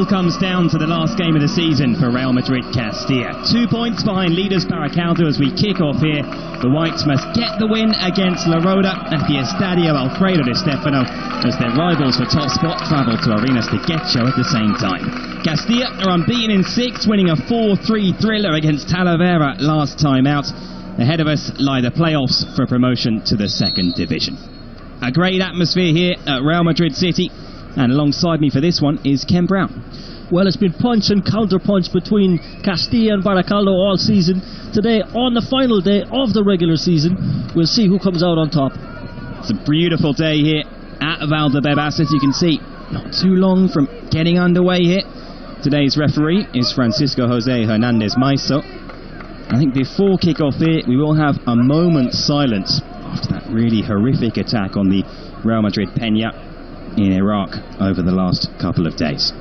all comes down to the last game of the season for Real Madrid Castilla. 2 points behind leaders Baracaldo as we kick off here. The Whites must get the win against La Roda at the Estadio Alfredo Di Stefano as their rivals for top spot travel to Arenas de Guecho at the same time. Castilla are unbeaten in 6, winning a 4-3 thriller against Talavera last time out. Ahead of us lie the playoffs for promotion to the second division. A great atmosphere here at Real Madrid City, and alongside me for this one is Ken Brown. Well, it's been punch and counter-punch between Castilla and Baracaldo all season. Today, on the final day of the regular season, we'll see who comes out on top. It's a beautiful day here at Valdebebas, as you can see. Not too long from getting underway here. Today's referee is Francisco Jose Hernandez Maiso. I think before kick-off here, we will have a moment's silence after that really horrific attack on the Real Madrid Peña in Iraq over the last couple of days.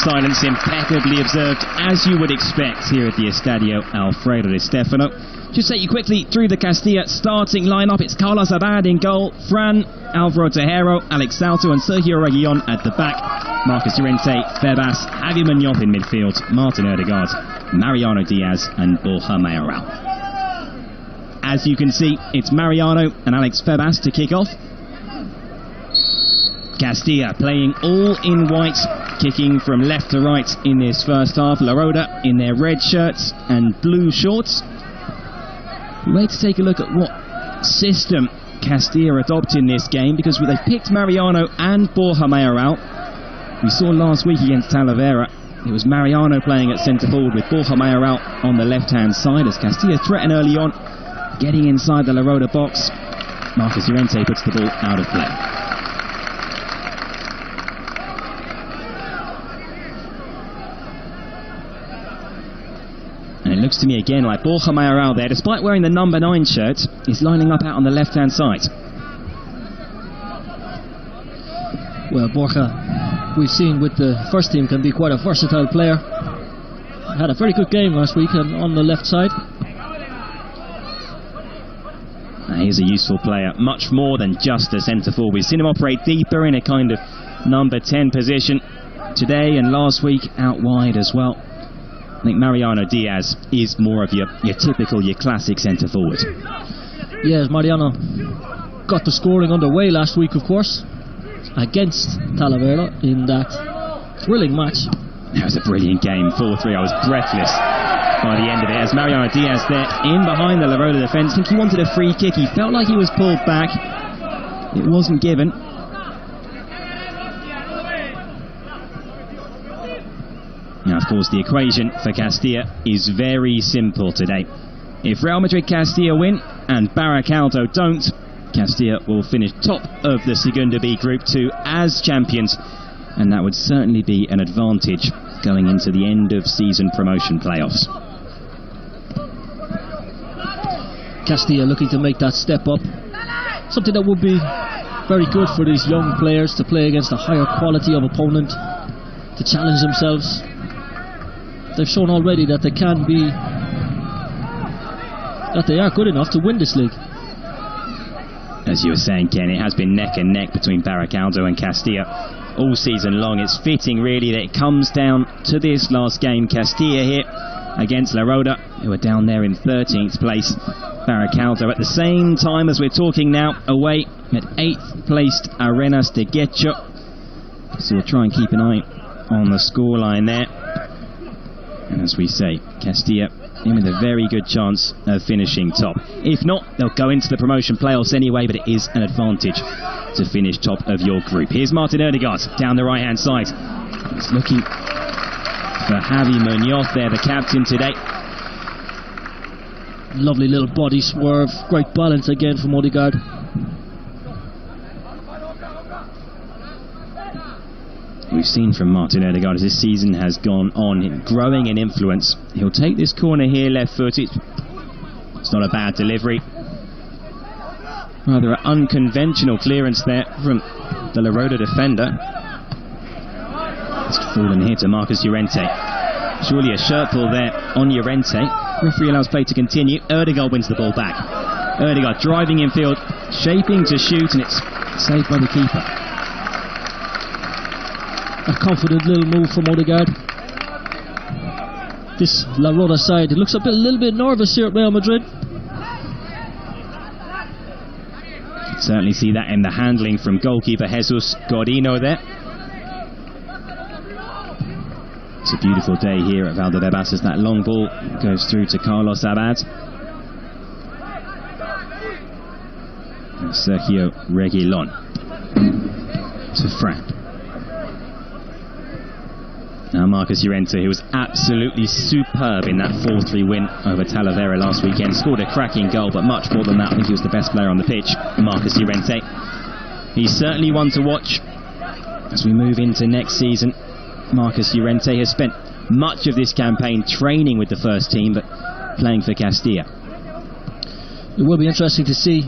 Silence impeccably observed, as you would expect here at the Estadio Alfredo Di Stefano. Just take you quickly through the Castilla starting lineup. It's Carlos Abad in goal, Fran, Alvaro Tejero, Alex Salto and Sergio Reguillon at the back, Marcos Llorente, Febas, Javi Muñoz in midfield, Martin Odegaard, Mariano Diaz and Borja Mayoral. As you can see, it's Mariano and Alex Febas to kick off. Castilla playing all in white, kicking from left to right in this first half. La Roda in their red shirts and blue shorts. We wait to take a look at what system Castilla adopt in this game, because they picked Mariano and Borja Mayoral. We saw last week against Talavera, it was Mariano playing at centre forward with Borja Mayoral on the left hand side as Castilla threatened early on, getting inside the La Roda box. Marcos Llorente puts the ball out of play. And it looks to me again like Borja Mayoral there, despite wearing the number 9 shirt, is lining up out on the left-hand side. Well, Borja, we've seen with the first team, can be quite a versatile player. Had a very good game last week on the left side. He's a useful player, much more than just a centre-forward. We've seen him operate deeper in a kind of number 10 position today, and last week out wide as well. I think Mariano Diaz is more of your typical, your classic centre-forward. Yes, Mariano got the scoring underway last week, of course, against Talavera in that thrilling match. That was a brilliant game, 4-3. I was breathless by the end of it, as Mariano Diaz there in behind the La Roda defence. I think he wanted a free kick. He felt like he was pulled back. It wasn't given. Now, of course, the equation for Castilla is very simple today. If Real Madrid Castilla win and Baracaldo don't, Castilla will finish top of the Segunda B Group 2 as champions, and that would certainly be an advantage going into the end of season promotion playoffs. Castilla looking to make that step up, something that would be very good for these young players to play against a higher quality of opponent, to challenge themselves. They've shown already that they can be, that they are good enough to win this league. As you were saying, Ken, it has been neck and neck between Baracaldo and Castilla all season long. It's fitting, really, that it comes down to this last game. Castilla here against La Roda, who are down there in 13th place. Baracaldo at the same time as we're talking now, away at 8th placed Arenas de Guecho. So we'll try and keep an eye on the scoreline there. And as we say, Castilla in with a very good chance of finishing top. If not, they'll go into the promotion playoffs anyway, but it is an advantage to finish top of your group. Here's Martin Odegaard down the right-hand side. He's looking for Javi Munoz there, the captain today. Lovely little body swerve, great balance again from Odegaard. We've seen from Martin Odegaard as this season has gone on, growing in influence. He'll take this corner here, left-footed. It's not a bad delivery. Rather an unconventional clearance there from the La Roda defender. It's fallen here to Marcus Llorente. Surely a shirt pull there on Llorente. Referee allows play to continue. Odegaard wins the ball back. Odegaard driving in field, shaping to shoot, and it's saved by the keeper. A confident little move from Odegaard. This La Roda side, it looks a little bit nervous here at Real Madrid. Could certainly see that in the handling from goalkeeper Jesus Godino there. It's a beautiful day here at Valdebebas as that long ball goes through to Carlos Abad. And Sergio Reguilon to Fran. Now Marcus Llorente, who was absolutely superb in that 4-3 win over Talavera last weekend, scored a cracking goal, but much more than that, I think he was the best player on the pitch, Marcus Llorente. He's certainly one to watch as we move into next season. Marcus Llorente has spent much of this campaign training with the first team, but playing for Castilla. It will be interesting to see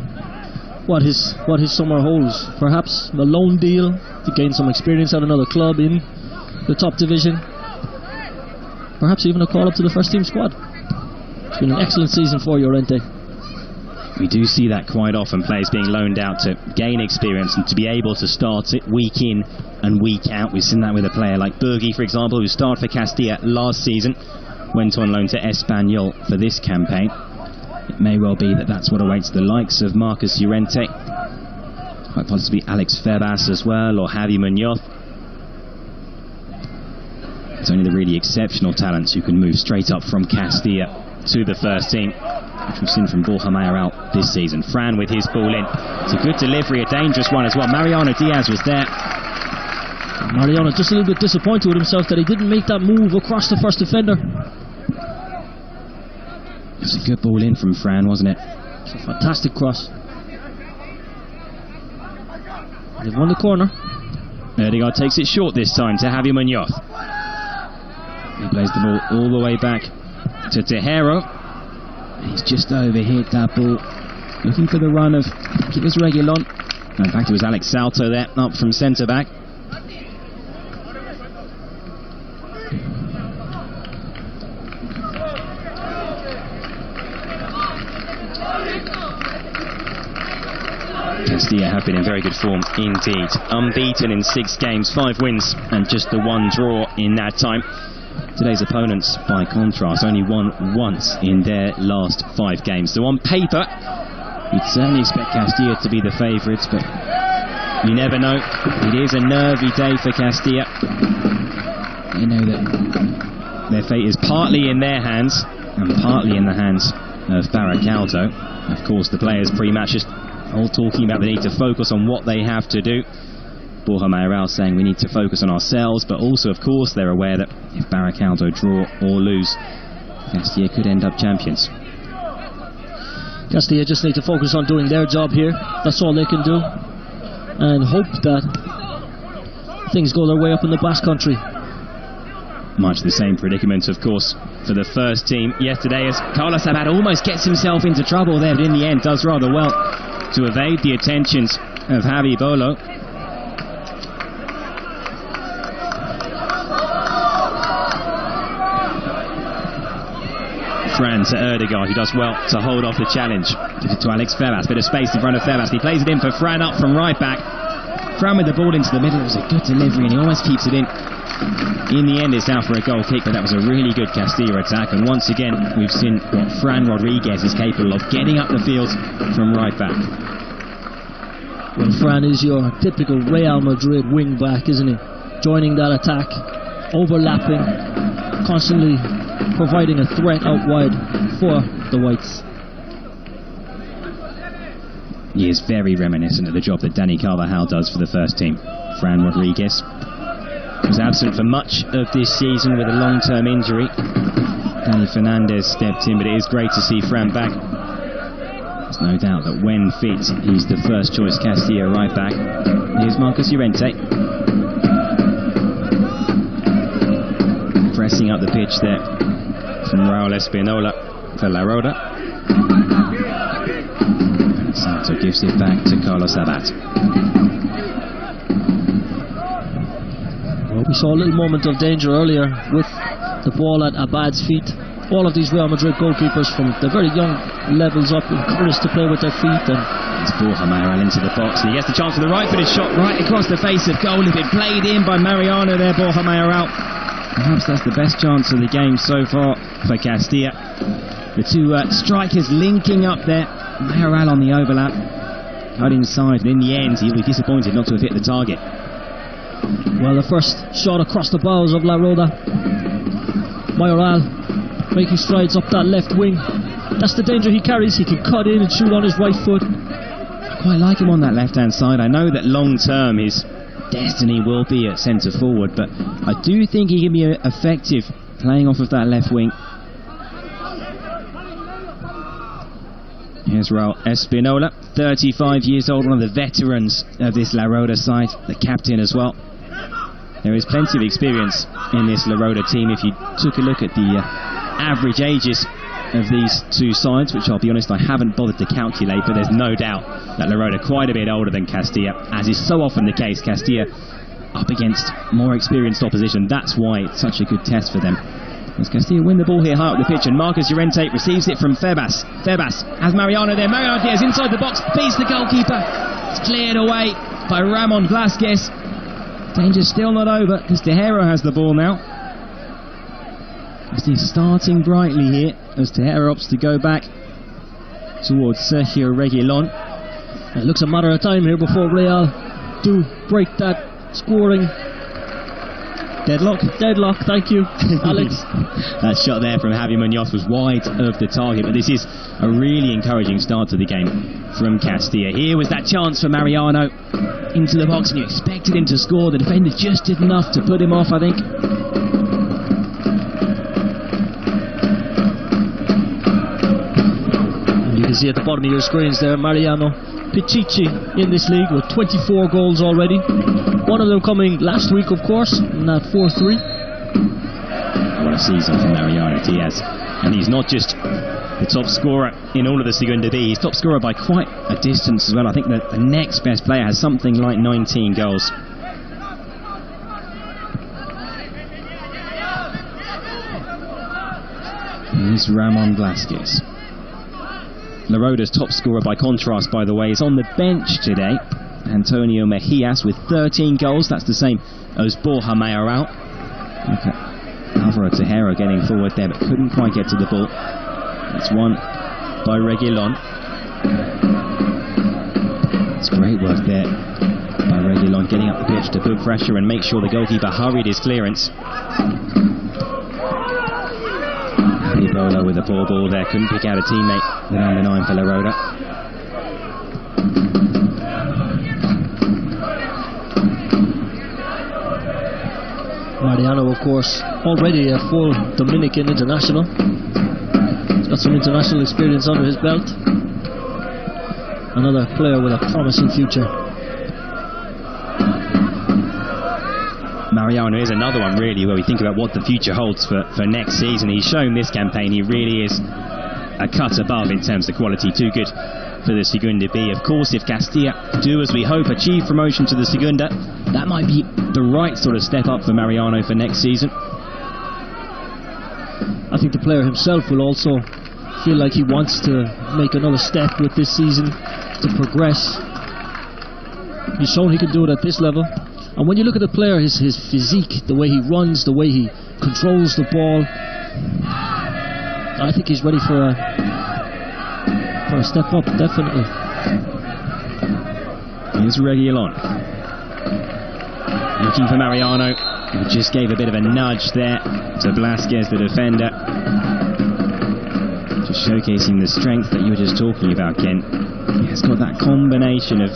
what his summer holds. Perhaps a loan deal to gain some experience at another club in the top division. Perhaps even a call up to the first team squad. It's been an excellent season for Llorente. We do see that quite often, players being loaned out to gain experience and to be able to start it week in and week out. We've seen that with a player like Bergi, for example, who started for Castilla last season, went on loan to Espanyol for this campaign. It may well be that that's what awaits the likes of Marcus Llorente, quite possibly Alex Febas as well, or Javi Munoz. It's only the really exceptional talents who can move straight up from Castilla to the first team, which we've seen from Borja Mayoral this season. Fran with his ball in. It's a good delivery, a dangerous one as well. Mariano Diaz was there. Mariano just a little bit disappointed with himself that he didn't make that move across the first defender. It was a good ball in from Fran, wasn't it? It's a fantastic cross. They've won the corner. Odegaard takes it short this time to Javi Munoz. He plays the ball all the way back to Tejero. He's just overhit that ball, looking for the run of, I think it was Reguilon. In fact, it was Alex Salto there, up from centre back. Castilla have been in very good form indeed. Unbeaten in 6 games, 5 wins, and just the 1 draw in that time. Today's opponents, by contrast, only won once in their last 5 games. So on paper, you'd certainly expect Castilla to be the favourites, but you never know. It is a nervy day for Castilla. They know that their fate is partly in their hands and partly in the hands of Baracaldo. Of course, the players pre-match just all talking about the need to focus on what they have to do. Borja Mayoral saying we need to focus on ourselves, but also, of course, they're aware that if Baracaldo draw or lose, Castilla could end up champions. Castilla just need to focus on doing their job here. That's all they can do, and hope that things go their way up in the Basque Country. Much the same predicament, of course, for the first team yesterday, as Carlos Abad almost gets himself into trouble there, but in the end does rather well to evade the attentions of Javi Bolo. Fran to Odegaard, who does well to hold off the challenge. Gives it to Alex Febas, bit of space in front of Febas. He plays it in for Fran up from right back. Fran with the ball into the middle. It was a good delivery and he almost keeps it in. In the end, it's out for a goal kick, but that was a really good Castilla attack. And once again, we've seen what Fran Rodriguez is capable of, getting up the field from right back. Well, Fran is your typical Real Madrid wing back, isn't he? joining that attack, overlapping, constantly providing a threat out wide for the Whites. He is very reminiscent of the job that Dani Carvajal does for the first team. Fran Rodriguez was absent for much of this season with a long-term injury. Dani Fernandez stepped in, but it is great to see Fran back. There's no doubt that when fit, he's the first choice Castilla right back. Here's Marcos Llorente. Pressing up the pitch there from Raul Espinola for La Roda. Santo gives it back to Carlos Abad. Well, we saw a little moment of danger earlier with the ball at Abad's feet. All of these Real Madrid goalkeepers from the very young levels up encouraged to play with their feet. And it's Borja Mayoral into the box, and he gets the chance for the right-footed shot right across the face of goal. If it played in by Mariano there, Borja Mayoral, perhaps that's the best chance of the game so far for Castilla. The two strikers linking up there. Mayoral on the overlap, cut inside, and in the end he'll be disappointed not to have hit the target. Well, the first shot across the bows of La Roda. Mayoral making strides up that left wing. That's the danger he carries. He can cut in and shoot on his right foot. I quite like him on that left-hand side. I know that long-term his destiny will be at centre forward, but I do think he can be effective playing off of that left wing. Here's Raul Espinola, 35 years old, one of the veterans of this La Roda side, the captain as well. There is plenty of experience in this La Roda team. If you took a look at the average ages of these two sides, which I'll be honest I haven't bothered to calculate, but there's no doubt that La Roda quite a bit older than Castilla, as is so often the case. Castilla up against more experienced opposition. That's why it's such a good test for them. As Castilla win the ball here high up the pitch, and Marcos Llorente receives it from Febas. Febas has Mariano there. Mariano Diaz inside the box, beats the goalkeeper. It's cleared away by Ramon Vlasquez. Danger's still not over because Tejero has the ball now. He's starting brightly here as Tejero opts to go back towards Sergio Reguilon. It looks a matter of time here before Real do break that scoring deadlock, thank you, Alex. That shot there from Javi Munoz was wide of the target, but this is a really encouraging start to the game from Castilla. Here was that chance for Mariano into the box, and you expected him to score. The defender just did enough to put him off, I think. And you can see at the bottom of your screens there, Mariano Pichichi in this league with 24 goals already. One of them coming last week, of course, in that 4-3. What a season for Mariano Diaz. And he's not just the top scorer in all of the Segunda B, he's top scorer by quite a distance as well. I think that the next best player has something like 19 goals. Here's Ramon Vlasquez. La Roda's top scorer by contrast, by the way, is on the bench today. Antonio Mejias with 13 goals. That's the same as Borja Mayoral. Look at Alvaro Tejero getting forward there, but couldn't quite get to the ball. It's won by Reguilon. It's great work there by Reguilon, getting up the pitch to put pressure and make sure the goalkeeper hurried his clearance. Bola with a poor ball there, couldn't pick out a teammate with number 9 for La Roda. Mariano, of course, already a full Dominican international. He's got some international experience under his belt. Another player with a promising future. Mariano is another one really where we think about what the future holds for next season. He's shown this campaign he really is a cut above in terms of quality, too good for the Segunda B. Of course, if Castilla do, as we hope, achieve promotion to the Segunda, that might be the right sort of step up for Mariano for next season. I think the player himself will also feel like he wants to make another step with this season, to progress. He's shown he can do it at this level. And when you look at the player, his physique, the way he runs, the way he controls the ball, I think he's ready for a step up, definitely. Here's Reguilon. Looking for Mariano, who just gave a bit of a nudge there to Blasquez, the defender. Just showcasing the strength that you were just talking about, Ken. He's got that combination of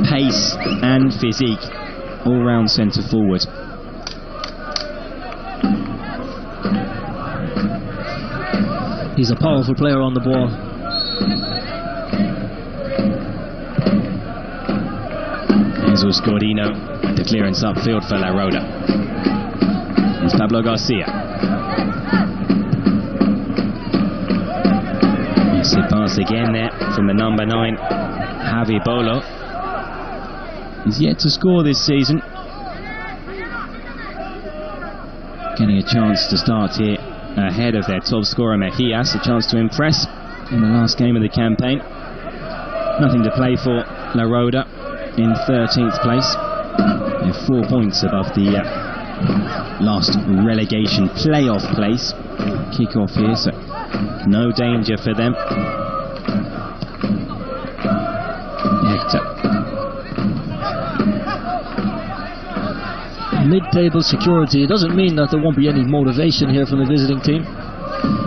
pace and physique, all-round centre forward. He's a powerful player on the ball. Jesus Gordino, the clearance upfield for La Roda. It's Pablo Garcia. It's a pass again there from the number 9, Javi Bolo. He's yet to score this season. Getting a chance to start here ahead of their top scorer Mejias, a chance to impress in the last game of the campaign. Nothing to play for La Roda in 13th place. They're 4 points above the last relegation playoff place. Kick-off here, so no danger for them. Hector. Mid-table security. It doesn't mean that there won't be any motivation here from the visiting team.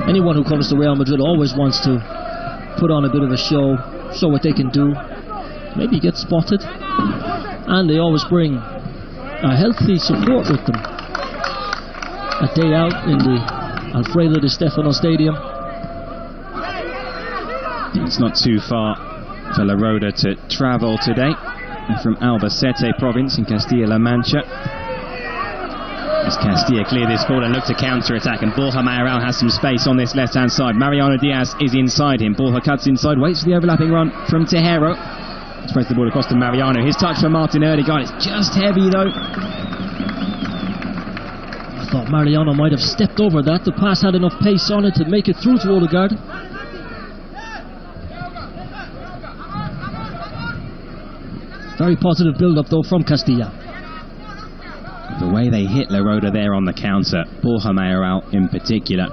Anyone who comes to Real Madrid always wants to put on a bit of a show what they can do, maybe get spotted, and they always bring a healthy support with them. A day out in the Alfredo Di Stefano Stadium. It's not too far for La Roda to travel today. They're from Albacete province in Castilla-La Mancha. As Castilla clear this ball and look to counter-attack, and Borja Mayoral has some space on this left-hand side. Mariano Diaz is inside him. Borja cuts inside, waits for the overlapping run from Tejero. Spreads the ball across to Mariano. His touch for Martin Erdegaard. It's just heavy though. I thought Mariano might have stepped over that. The pass had enough pace on it to make it through to Odegaard. Very positive build-up though from Castilla. The way they hit La Roda there on the counter, Borja Mayoral in particular.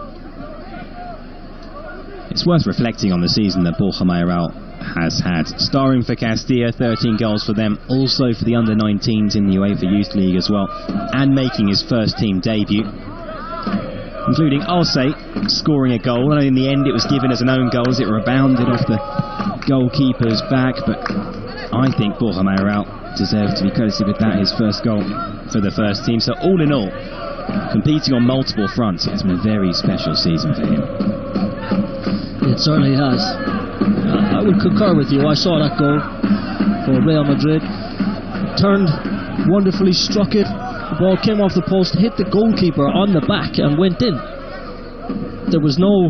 It's worth reflecting on the season that Borja Mayoral has had. Starring for Castilla, 13 goals for them, also for the under-19s in the UEFA Youth League as well, and making his first team debut, including Alce scoring a goal. And in the end it was given as an own goal as it rebounded off the goalkeeper's back, but I think Borja Mayoral deserved to be credited with that, his first goal for the first team. So all in all, competing on multiple fronts, it's been a very special season for him. It certainly has. I would concur with you. I saw that goal for Real Madrid. Turned wonderfully, struck it. The ball came off the post, hit the goalkeeper on the back and went in. There was no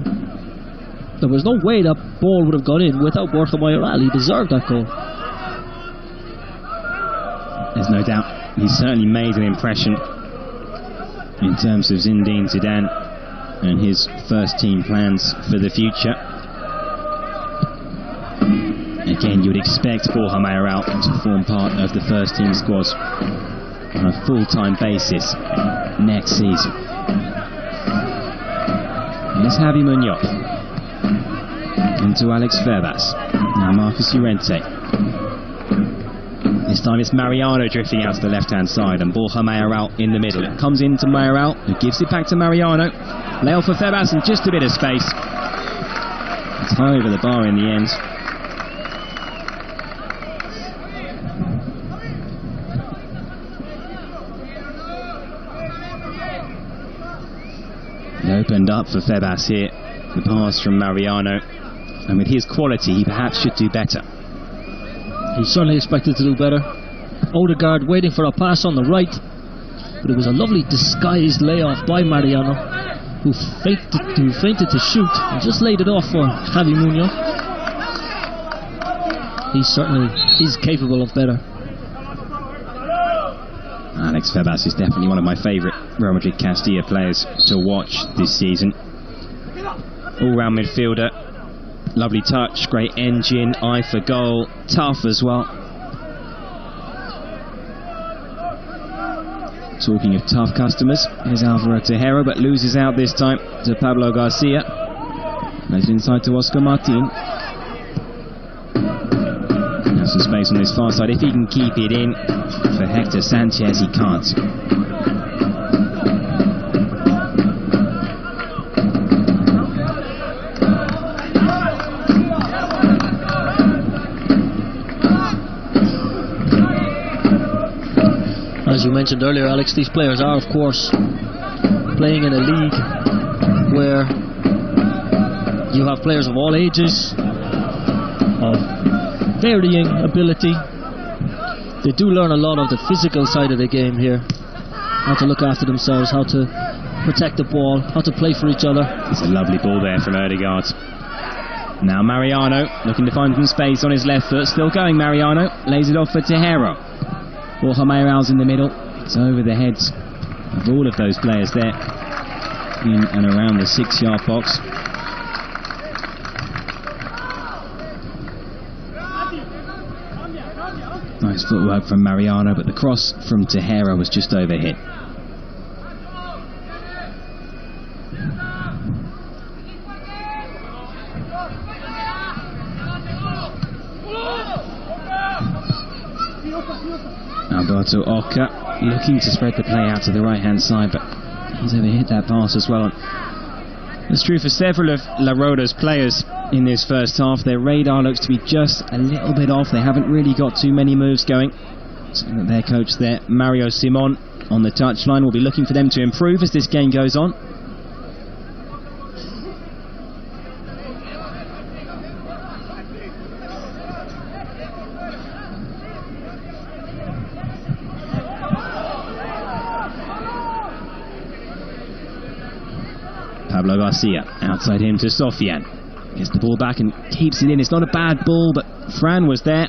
way that ball would have gone in without Borja Mayoral. He deserved that goal. There's no doubt he's certainly made an impression in terms of Zinedine Zidane and his first team plans for the future. Again, you would expect Borja Mayoral to form part of the first team squad on a full-time basis next season. Here's Javi Munoz into Alex Febas. Now Marcus Llorente. This time it's Mariano drifting out to the left-hand side and Borja Mayoral in the middle. It comes into Mayoral, who gives it back to Mariano. Leo for Febas and just a bit of space. It's high over the bar in the end. It opened up for Febas here. The pass from Mariano. And with his quality, he perhaps should do better. He certainly expected to do better. Odegaard waiting for a pass on the right, but it was a lovely disguised layoff by Mariano, who feinted to shoot and just laid it off for Javi Munoz. He certainly is capable of better. Alex Febas is definitely one of my favourite Real Madrid Castilla players to watch this season. All-round midfielder. Lovely touch, great engine, eye for goal, tough as well. Talking of tough customers, here's Alvaro Tejero, but loses out this time to Pablo Garcia. Plays it inside to Oscar Martin. Now some space space on this far side. If he can keep it in for Hector Sanchez, he can't. As you mentioned earlier, Alex, these players are, of course, playing in a league where you have players of all ages, of varying ability. They do learn a lot of the physical side of the game here. How to look after themselves, how to protect the ball, how to play for each other. It's a lovely ball there from Ødegaard. Now Mariano looking to find some space on his left foot. Still going, Mariano. Lays it off for Tejero. Borja Mayoral's in the middle. It's over the heads of all of those players there in and around the 6-yard box. Nice footwork from Mariano, but the cross from Tejero was just overhit. Alberto Oca looking to spread the play out to the right hand side, but he's overhit that pass as well. It's true for several of La Roda's players in this first half. Their radar looks to be just a little bit off. They haven't really got too many moves going. So their coach there, Mario Simon, on the touchline, will be looking for them to improve as this game goes on. Pablo Garcia, outside him to Sofian. Gets the ball back and keeps it in. It's not a bad ball, but Fran was there.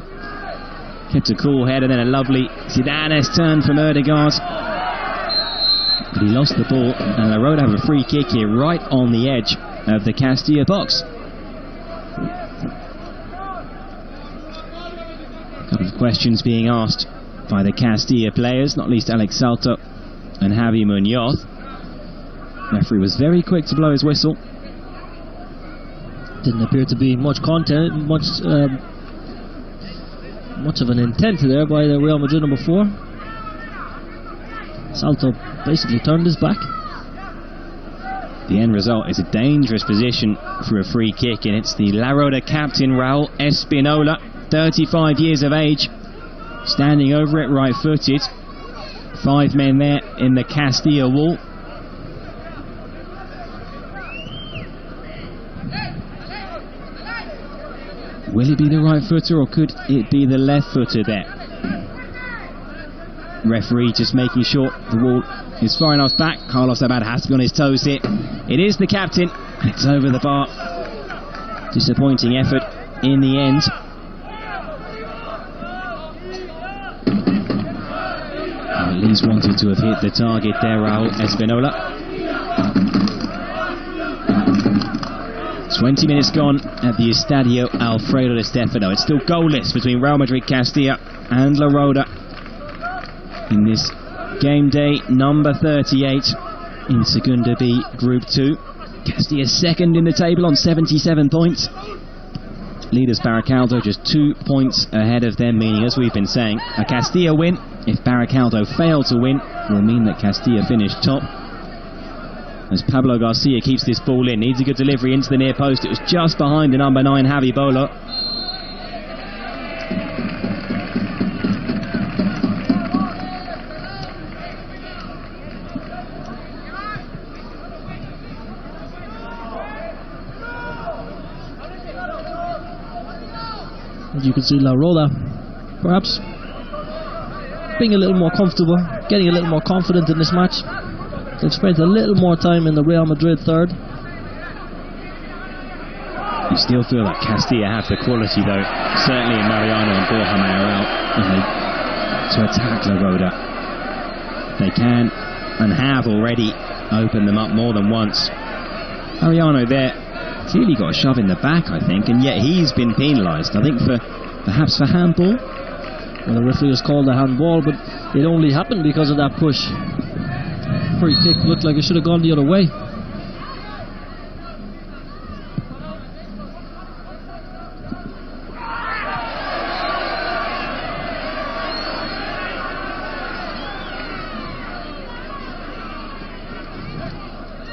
Kept a cool head, and then a lovely Zidane's turn from Ødegaard. But he lost the ball, and La Roda have a free kick here right on the edge of the Castilla box. A couple of questions being asked by the Castilla players, not least Alex Salto and Javi Munoz. The referee was very quick to blow his whistle. Didn't appear to be much content, much of an intent there by the Real Madrid number 4. Salto basically turned his back. The end result is a dangerous position for a free kick, and it's the La Roda captain Raul Espinola, 35 years of age, standing over it right-footed. 5 men there in the Castilla wall. Will it be the right footer, or could it be the left footer there? Referee just making sure the wall is far enough back. Carlos Abad has to be on his toes here. It is the captain, and it's over the bar. Disappointing effort in the end. At least wanted to have hit the target there, Raul Espinola. 20 minutes gone at the Estadio Alfredo Di Stefano. It's still goalless between Real Madrid Castilla and La Roda in this game day number 38 in Segunda B Group 2. Castilla second in the table on 77 points. Leaders Baracaldo just 2 points ahead of them, meaning, as we've been saying, a Castilla win, if Baracaldo fail to win, will mean that Castilla finish top. As Pablo Garcia keeps this ball in, needs a good delivery into the near post. It was just behind the number 9, Javi Bolo. You can see La Roda perhaps being a little more comfortable, getting a little more confident in this match. They've spent a little more time in the Real Madrid third. You still feel like Castilla have the quality, though, certainly in Mariano and Borja Mayoral, to attack La Roda. They can and have already opened them up more than once. Mariano there clearly got a shove in the back, I think, and yet he's been penalised, I think, perhaps for handball. Well, the referee has called a handball, but it only happened because of that push. Free kick looked like it should have gone the other way.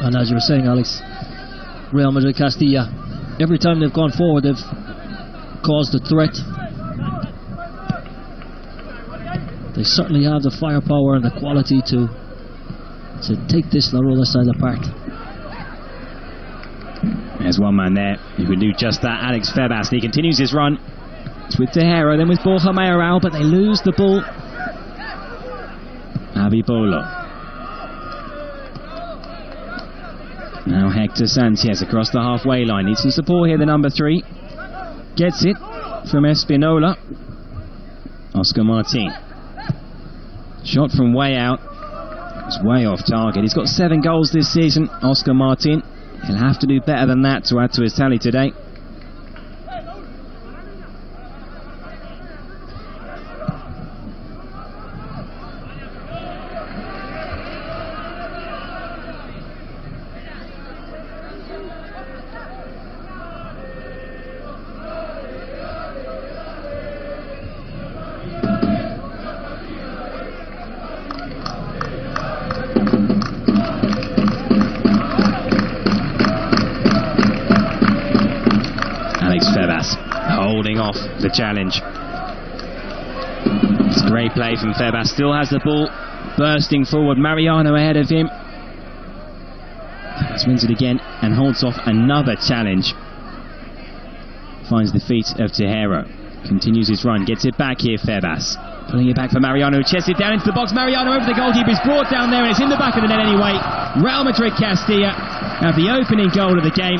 And as you were saying, Alex, Real Madrid Castilla, every time they've gone forward, they've caused a threat. They certainly have the firepower and the quality to take this La Roda side apart. There's one man there who can do just that, Alex Febas. He continues his run. It's with Tejero, then with Borja Mayoral, but they lose the ball. Abibolo. Now Hector Sanchez across the halfway line. Needs some support here, the number 3. Gets it from Espinola. Oscar Martin. Shot from way out. It's way off target. He's got 7 goals this season, Oscar Martin. He'll have to do better than that to add to his tally today. Holding off the challenge. It's great play from Febas. Still has the ball, bursting forward. Mariano ahead of him. Febas wins it again and holds off another challenge. Finds the feet of Tejero. Continues his run. Gets it back here, Febas. Pulling it back for Mariano. Chests it down into the box. Mariano over the goalkeeper. He's brought down there and it's in the back of the net anyway. Real Madrid Castilla have the opening goal of the game.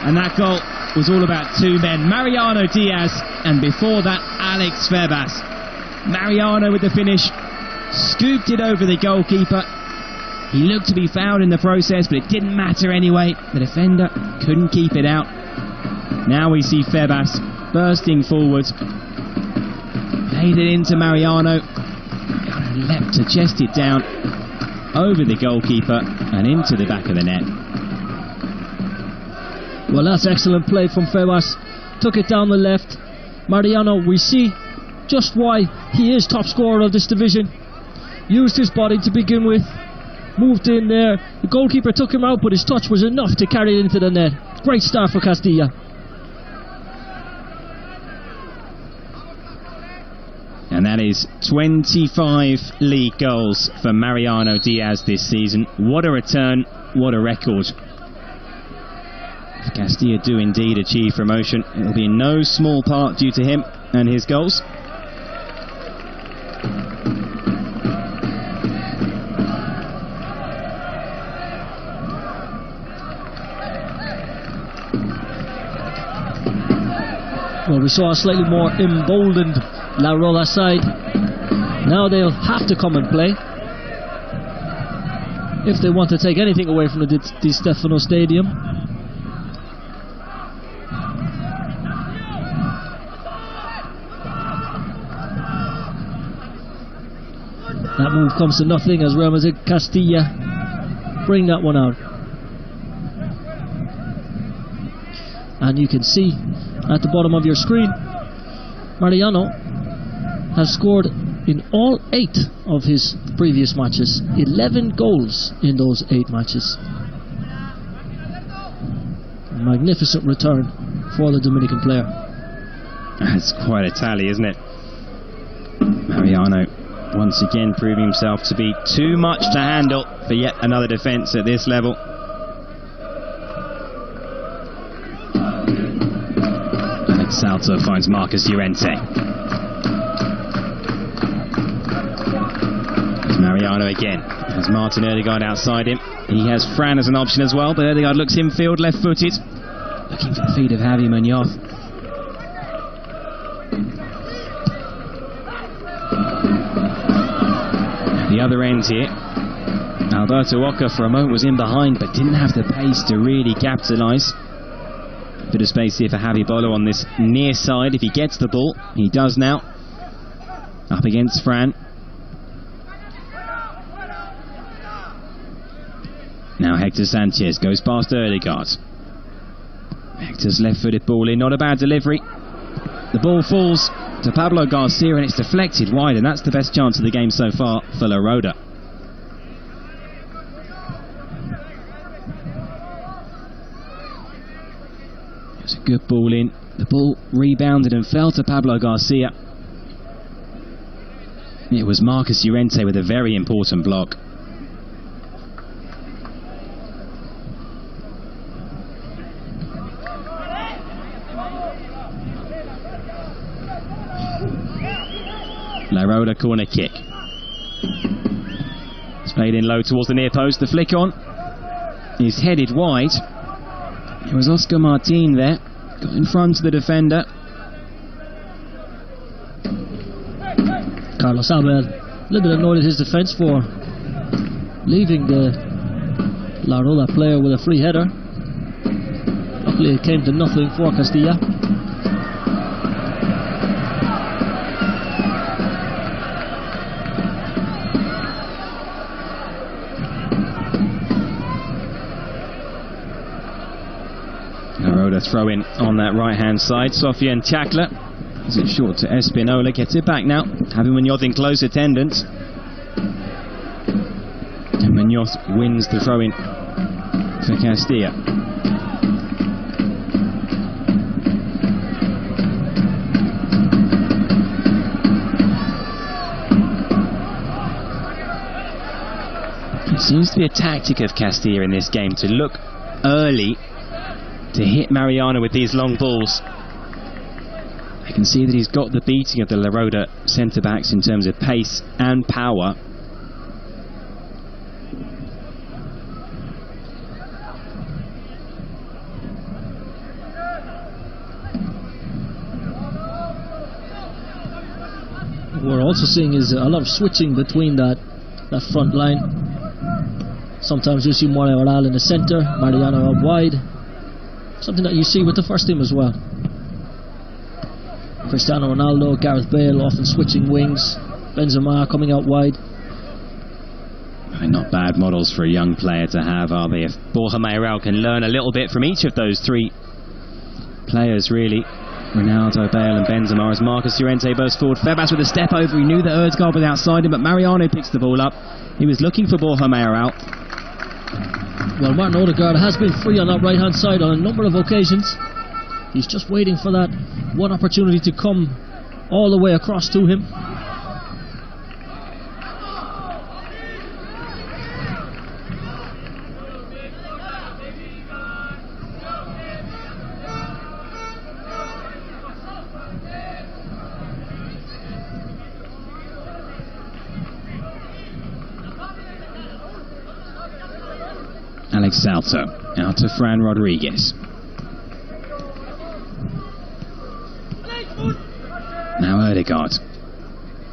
And that goal was all about 2 men, Mariano Diaz, and before that, Alex Febas. Mariano with the finish, scooped it over the goalkeeper. He looked to be fouled in the process, but it didn't matter anyway. The defender couldn't keep it out. Now we see Febas bursting forward. Played it into Mariano. Leapt to chest it down over the goalkeeper and into the back of the net. Well, that's excellent play from Febas. Took it down the left. Mariano, we see just why he is top scorer of this division. Used his body to begin with. Moved in there. The goalkeeper took him out, but his touch was enough to carry it into the net. Great start for Castilla. And that is 25 league goals for Mariano Diaz this season. What a return, what a record. If Castilla do indeed achieve promotion, it will be in no small part due to him and his goals. Well, we saw a slightly more emboldened La Roda side. Now they'll have to come and play if they want to take anything away from the Di Stefano Stadium. That move comes to nothing as Real Madrid Castilla bring that one out. And you can see at the bottom of your screen, Mariano has scored in all 8 of his previous matches. 11 goals in those 8 matches. A magnificent return for the Dominican player. That's quite a tally, isn't it? Mariano once again proving himself to be too much to handle for yet another defence at this level. Alex Salto finds Marcus Llorente. There's Mariano again. Has Martin Ødegaard outside him. He has Fran as an option as well, but Ødegaard looks infield, left-footed. Looking for the feet of Javi Muñoz. The other end here, Alberto Oca for a moment was in behind but didn't have the pace to really capitalise. Bit of space here for Javi Bolo on this near side if he gets the ball. He does now. Up against Fran. Now Hector Sanchez goes past Ødegaard. Hector's left-footed ball in, not a bad delivery. The ball falls to Pablo Garcia and it's deflected wide, and that's the best chance of the game so far for La Roda. Good ball in. The ball rebounded and fell to Pablo Garcia. It was Marcos Llorente with a very important block. La Roda corner kick. It's played in low towards the near post. The flick on is headed wide. It was Oscar Martin there. Got in front of the defender. Carlos Abel, a little bit annoyed at his defence for leaving the La Roda player with a free header. Luckily it came to nothing for Castilla. La Roda throw in on that right hand side. Sofian Chakla. Is it short to Espinola? Gets it back now. Having Munoz in close attendance. And Munoz wins the throw in for Castilla. It seems to be a tactic of Castilla in this game to look early to hit Mariano with these long balls. I can see that he's got the beating of the La Roda centre-backs in terms of pace and power. What we're also seeing is a lot of switching between that front line. Sometimes you see Moreal in the centre, Mariano out wide. Something that you see with the first team as well. Cristiano Ronaldo, Gareth Bale often switching wings. Benzema coming out wide. Not bad models for a young player to have, are they? If Borja Mayoral can learn a little bit from each of those three players, really. Ronaldo, Bale and Benzema, as Marcos Llorente bursts forward. Febas with a step over. He knew that Erdsgaard was outside him, but Mariano picks the ball up. He was looking for Borja Mayoral. Well, Martin Odegaard has been free on that right hand side on a number of occasions. He's just waiting for that one opportunity to come all the way across to him. Alex Salto out to Fran Rodriguez. Now Erdegaard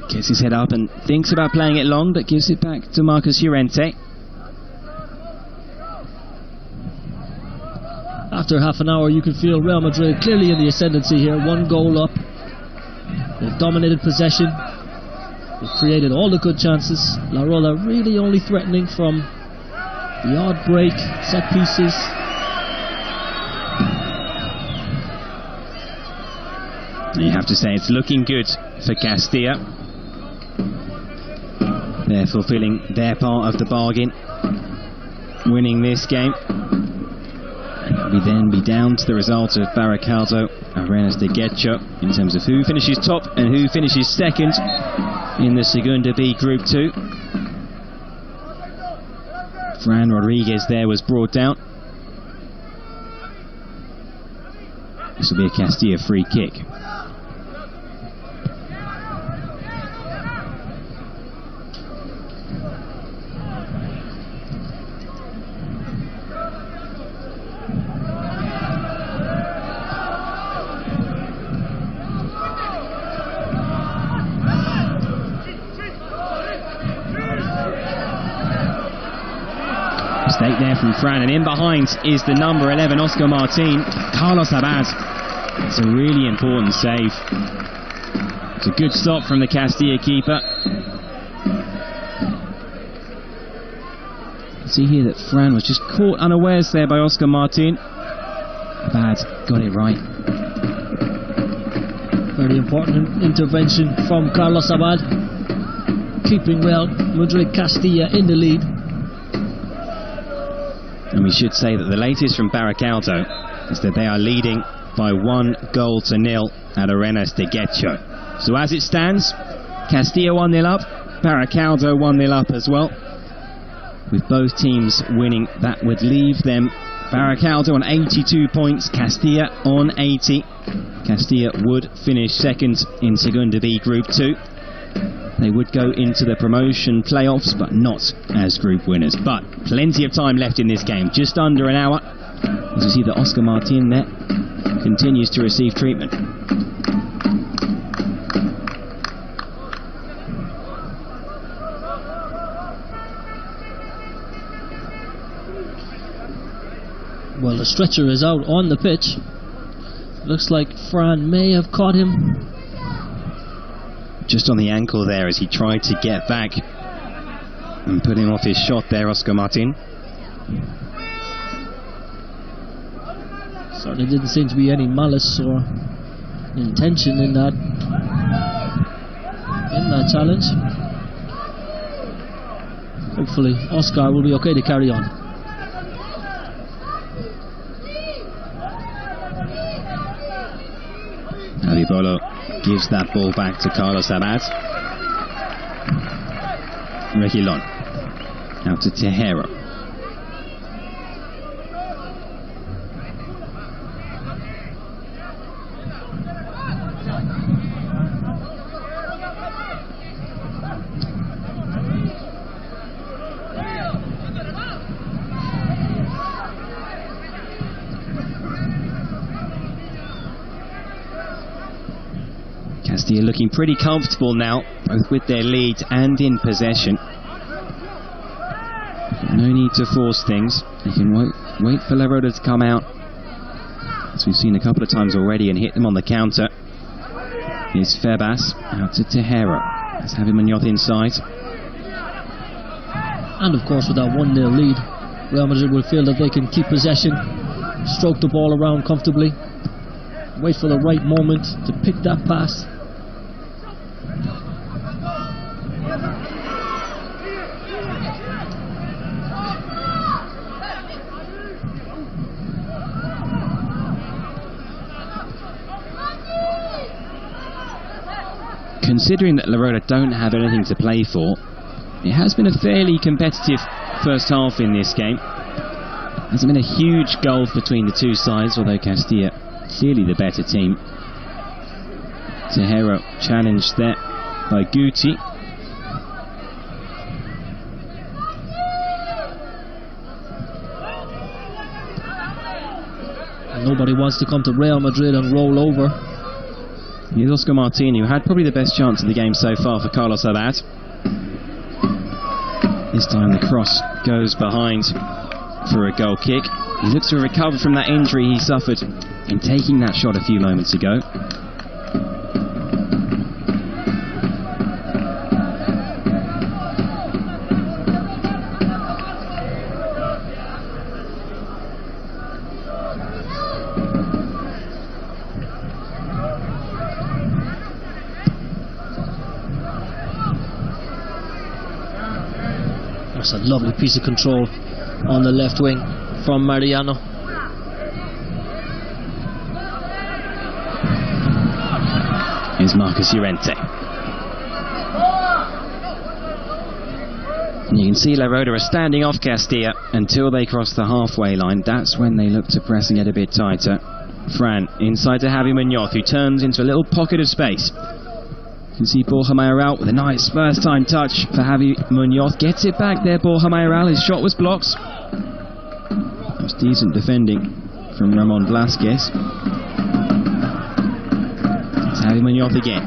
gets his head up and thinks about playing it long, but gives it back to Marcos Llorente. After half an hour you can feel Real Madrid clearly in the ascendancy here. One goal up. They've dominated possession. They've created all the good chances. La Roda really only threatening from the odd break, set pieces. You have to say it's looking good for Castilla. They're fulfilling their part of the bargain, winning this game. And we then be down to the result of Baracaldo, Arenas de Guecho, in terms of who finishes top and who finishes second in the Segunda B Group 2. Fran Rodriguez there was brought down. This will be a Castilla free kick. Mistake there from Fran, and in behind is the number 11, Oscar Martin. Carlos Abad. It's a really important save. It's a good stop from the Castilla keeper. See here that Fran was just caught unawares there by Oscar Martin. Abad got it right. Very important intervention from Carlos Abad, keeping Real Madrid Castilla in the lead. And we should say that the latest from Baracaldo is that they are leading by 1-0 at Arenas de Guecho. So as it stands, Castilla 1-0 up, Baracaldo 1-0 up as well. With both teams winning, that would leave them Baracaldo on 82 points, Castilla on 80. Castilla would finish second in Segunda B Group 2. They would go into the promotion playoffs, but not as group winners. But plenty of time left in this game, just under an hour. As you see that Oscar Martin there continues to receive treatment. Well, the stretcher is out on the pitch. Looks like Fran may have caught him just on the ankle there as he tried to get back and putting off his shot there, Oscar Martin. Certainly didn't seem to be any malice or intention in that challenge. Hopefully Oscar will be okay to carry on. Abibolo gives that ball back to Carlos Abad. Reguilon out to Tejero. Castilla looking pretty comfortable now, both with their lead and in possession. No need to force things. They can wait for La Roda to come out, as we've seen a couple of times already, and hit them on the counter. Here's Febas out to Tejero. Let's have him Muñoz inside. And of course, with that 1-0 lead, Real Madrid will feel that they can keep possession, stroke the ball around comfortably, wait for the right moment to pick that pass. Considering that La Roda don't have anything to play for, it has been a fairly competitive first half in this game. Hasn't been a huge gulf between the two sides, although Castilla clearly the better team. Tejero challenged there by Guti. Nobody wants to come to Real Madrid and roll over. Here's Oscar Martin, who had probably the best chance of the game so far for Carlos Abad. This time the cross goes behind for a goal kick. He looks to have recovered from that injury he suffered in taking that shot a few moments ago. That's a lovely piece of control on the left wing from Mariano. Here's Marcus Llorente. And you can see La Roda are standing off Castilla until they cross the halfway line. That's when they look to press and get a bit tighter. Fran inside to Javi Muñoz, who turns into a little pocket of space. You can see Borja Mayoral with a nice first time touch for Javi Muñoz. Gets it back there, Borja Mayoral. His shot was blocked. That was decent defending from Ramon Blasquez. It's Javi Muñoz again.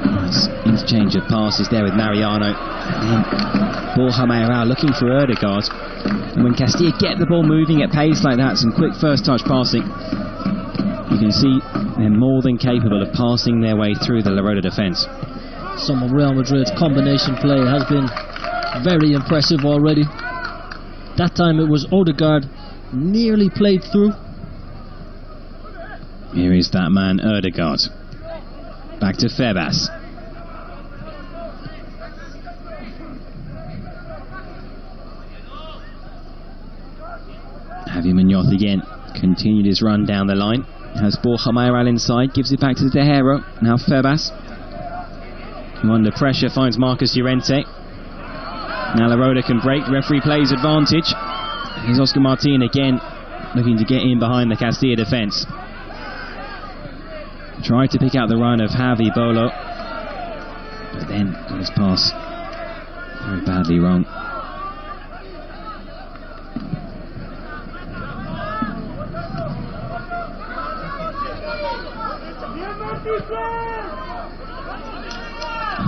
Nice interchange of passes there with Mariano. And then Borja Mayoral looking for Ødegaard. And when Castilla get the ball moving at pace like that, some quick first touch passing, you can see they're more than capable of passing their way through the La Roda defence. Some of Real Madrid's combination play has been very impressive already. That time it was Ødegaard nearly played through. Here is that man Ødegaard. Back to Febas. Javi Muñoz again. Continued his run down the line. Has Borja Mayoral inside, gives it back to De Hero. Now Febas, who under pressure finds Marcus Llorente. Now La Roda can break, referee plays advantage. Here's Oscar Martin again, looking to get in behind the Castilla defence. Tried to pick out the run of Javi Bolo, but then got his pass very badly wrong.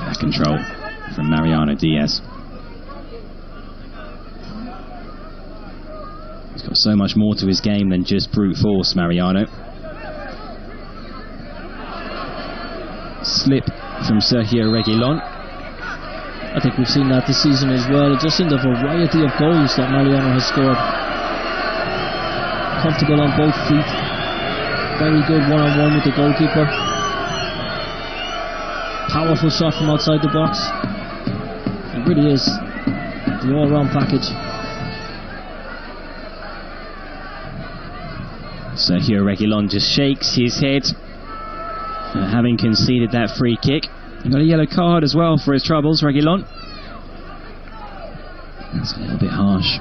Back control from Mariano Diaz. He's got so much more to his game than just brute force, Mariano. Slip from Sergio Reguilon. I think we've seen that this season as well, just in the variety of goals that Mariano has scored. Comfortable on both feet. Very good one-on-one with the goalkeeper. Powerful shot from outside the box. It really is the all-round package. Sergio Reguilon just shakes his head, having conceded that free kick. He got a yellow card as well for his troubles, Reguilon. That's a little bit harsh.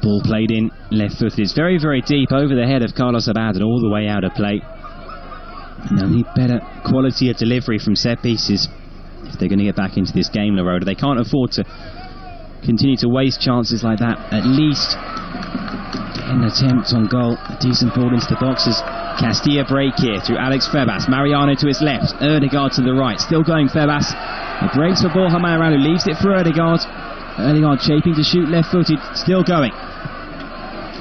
Ball played in, left-footed. It's very, very deep over the head of Carlos Abad and all the way out of play. And they'll need better quality of delivery from set pieces if they're going to get back into this game, La Roda. They can't afford to continue to waste chances like that. At least get an attempt on goal. A decent ball into the boxes. Castilla break here through Alex Febas. Mariano to his left. Erdegaard to the right. Still going Febas. It breaks for Borja Mayoral, who leaves it for Erdegaard. Erdegaard shaping to shoot left-footed. Still going.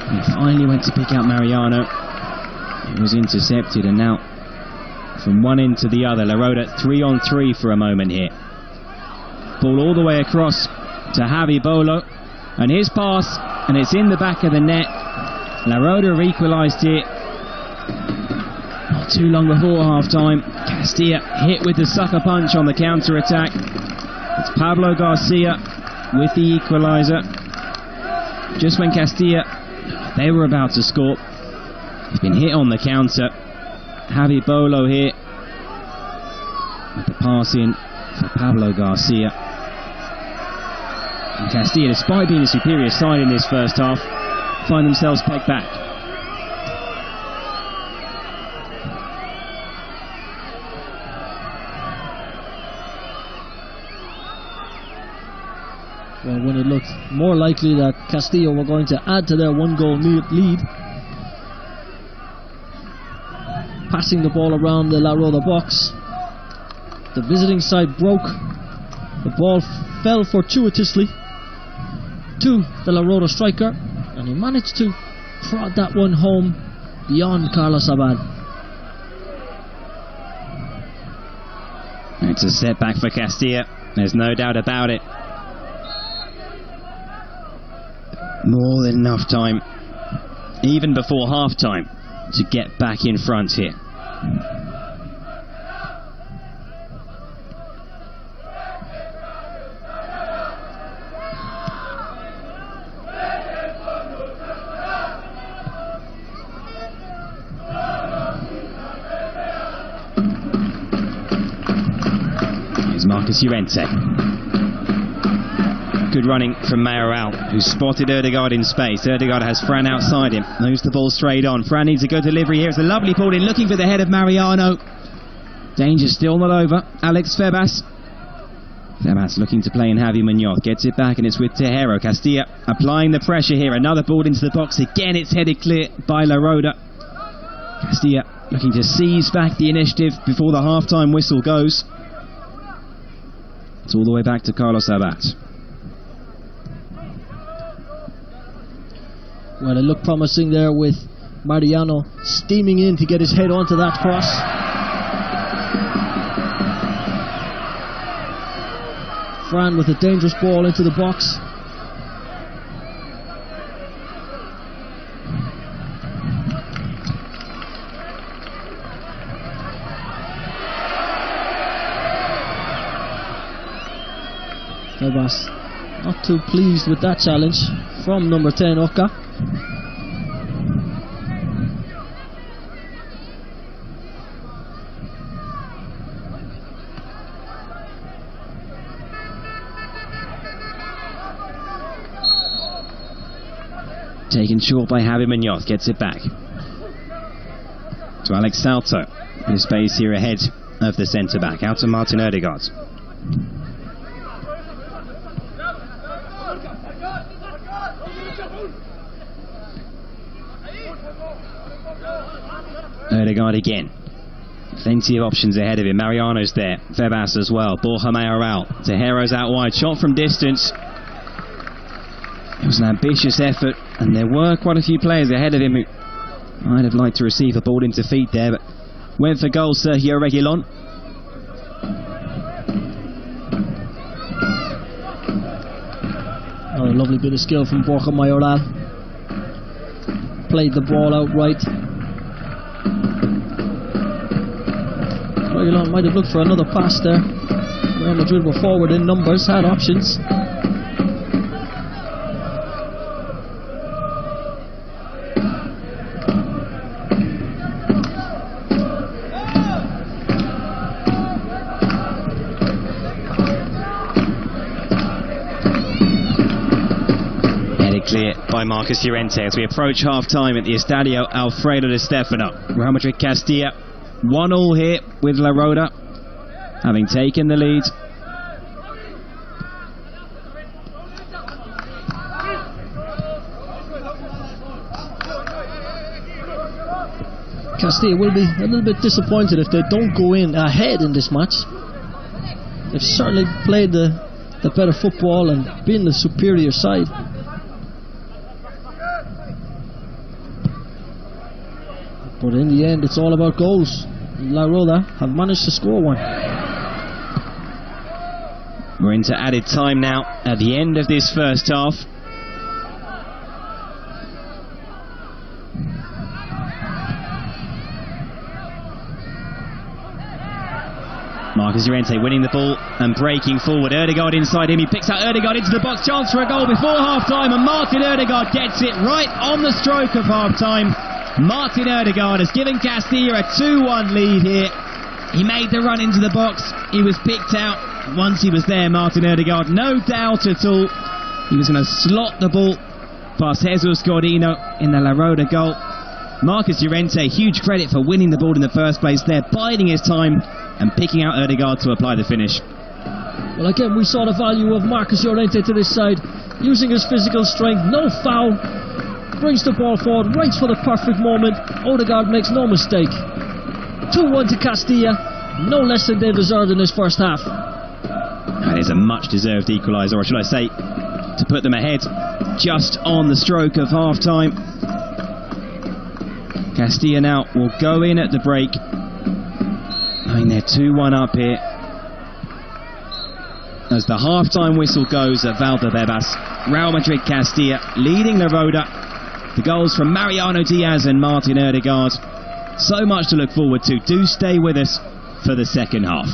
He finally went to pick out Mariano. It was intercepted, and now from one end to the other, La Roda 3-on-3 for a moment here. Ball all the way across to Javi Bolo, and his pass, and it's in the back of the net. La Roda have equalised it not too long before half-time. Castilla hit with the sucker punch on the counter-attack. It's Pablo Garcia with the equaliser. Just when Castilla, they were about to score, he's been hit on the counter. Javi Bolo here with the pass in for Pablo Garcia. And Castilla, despite being a superior side in this first half, find themselves pegged back. Well, when it looked more likely that Castilla were going to add to their one-goal lead, passing the ball around the La Roda box, the visiting side broke. The ball fell fortuitously to the La Roda striker, and he managed to prod that one home beyond Carlos Abad. It's a setback for Castilla, there's no doubt about it. More than enough time, even before half-time, to get back in front here. Here's Marcus Llorente. Good running from Mayoral, who spotted Erdegaard in space. Erdegaard has Fran outside him. Moves the ball straight on. Fran needs a good delivery here. It's a lovely ball in, looking for the head of Mariano. Danger still not over. Alex Febas. Febas looking to play in Javi Munoz. Gets it back and it's with Tejero. Castilla applying the pressure here. Another ball into the box. Again it's headed clear by La Roda. Castilla looking to seize back the initiative before the half-time whistle goes. It's all the way back to Carlos Abad. Well, it looked promising there with Mariano steaming in to get his head onto that cross. Fran with a dangerous ball into the box. Tebas not too pleased with that challenge from number 10, Oka. Taken short by Javi Munoz, gets it back to Alex Salto. In space here ahead of the centre-back, out to Martin Ødegaard. Ødegaard again. Plenty of options ahead of him. Mariano's there. Febas as well. Borja Mayoral. Tejero's out wide. Shot from distance. It was an ambitious effort, and there were quite a few players ahead of him who might have liked to receive a ball into feet there, but went for goal, Sergio Reguilon. Oh, a lovely bit of skill from Borja Mayoral. Played the ball out right. Reguilon might have looked for another pass there. Real Madrid were forward in numbers, had options. Clear by Marcos Llorente as we approach half-time at the Estadio Alfredo Di Stefano. Real Madrid Castilla 1-1 here with La Roda, having taken the lead. Castilla will be a little bit disappointed if they don't go in ahead in this match. They've certainly played the better football and been the superior side. But in the end, it's all about goals. La Roda have managed to score one. We're into added time now at the end of this first half. Marcos Llorente winning the ball and breaking forward. Ødegaard inside him. He picks out Ødegaard into the box. Chance for a goal before half-time, and Martin Ødegaard gets it right on the stroke of half-time. Martin Ødegaard has given Castilla a 2-1 lead here. He made the run into the box. He was picked out once he was there, Martin Ødegaard. No doubt at all he was going to slot the ball past Jesus Gordino in the La Roda goal. Marcos Llorente, huge credit for winning the ball in the first place there, biding his time and picking out Ødegaard to apply the finish. Well, again, we saw the value of Marcos Llorente to this side, using his physical strength, no foul. Brings the ball forward, waits for the perfect moment. Ødegaard makes no mistake. 2-1 to Castilla, no less than they deserved in this first half. That is a much-deserved equaliser, or should I say, to put them ahead just on the stroke of half-time. Castilla now will go in at the break. I mean, they're 2-1 up here. As the half-time whistle goes at Valdebebas, Real Madrid Castilla leading La Roda. The goals from Mariano Diaz and Martin Ødegaard. So much to look forward to. Do stay with us for the second half.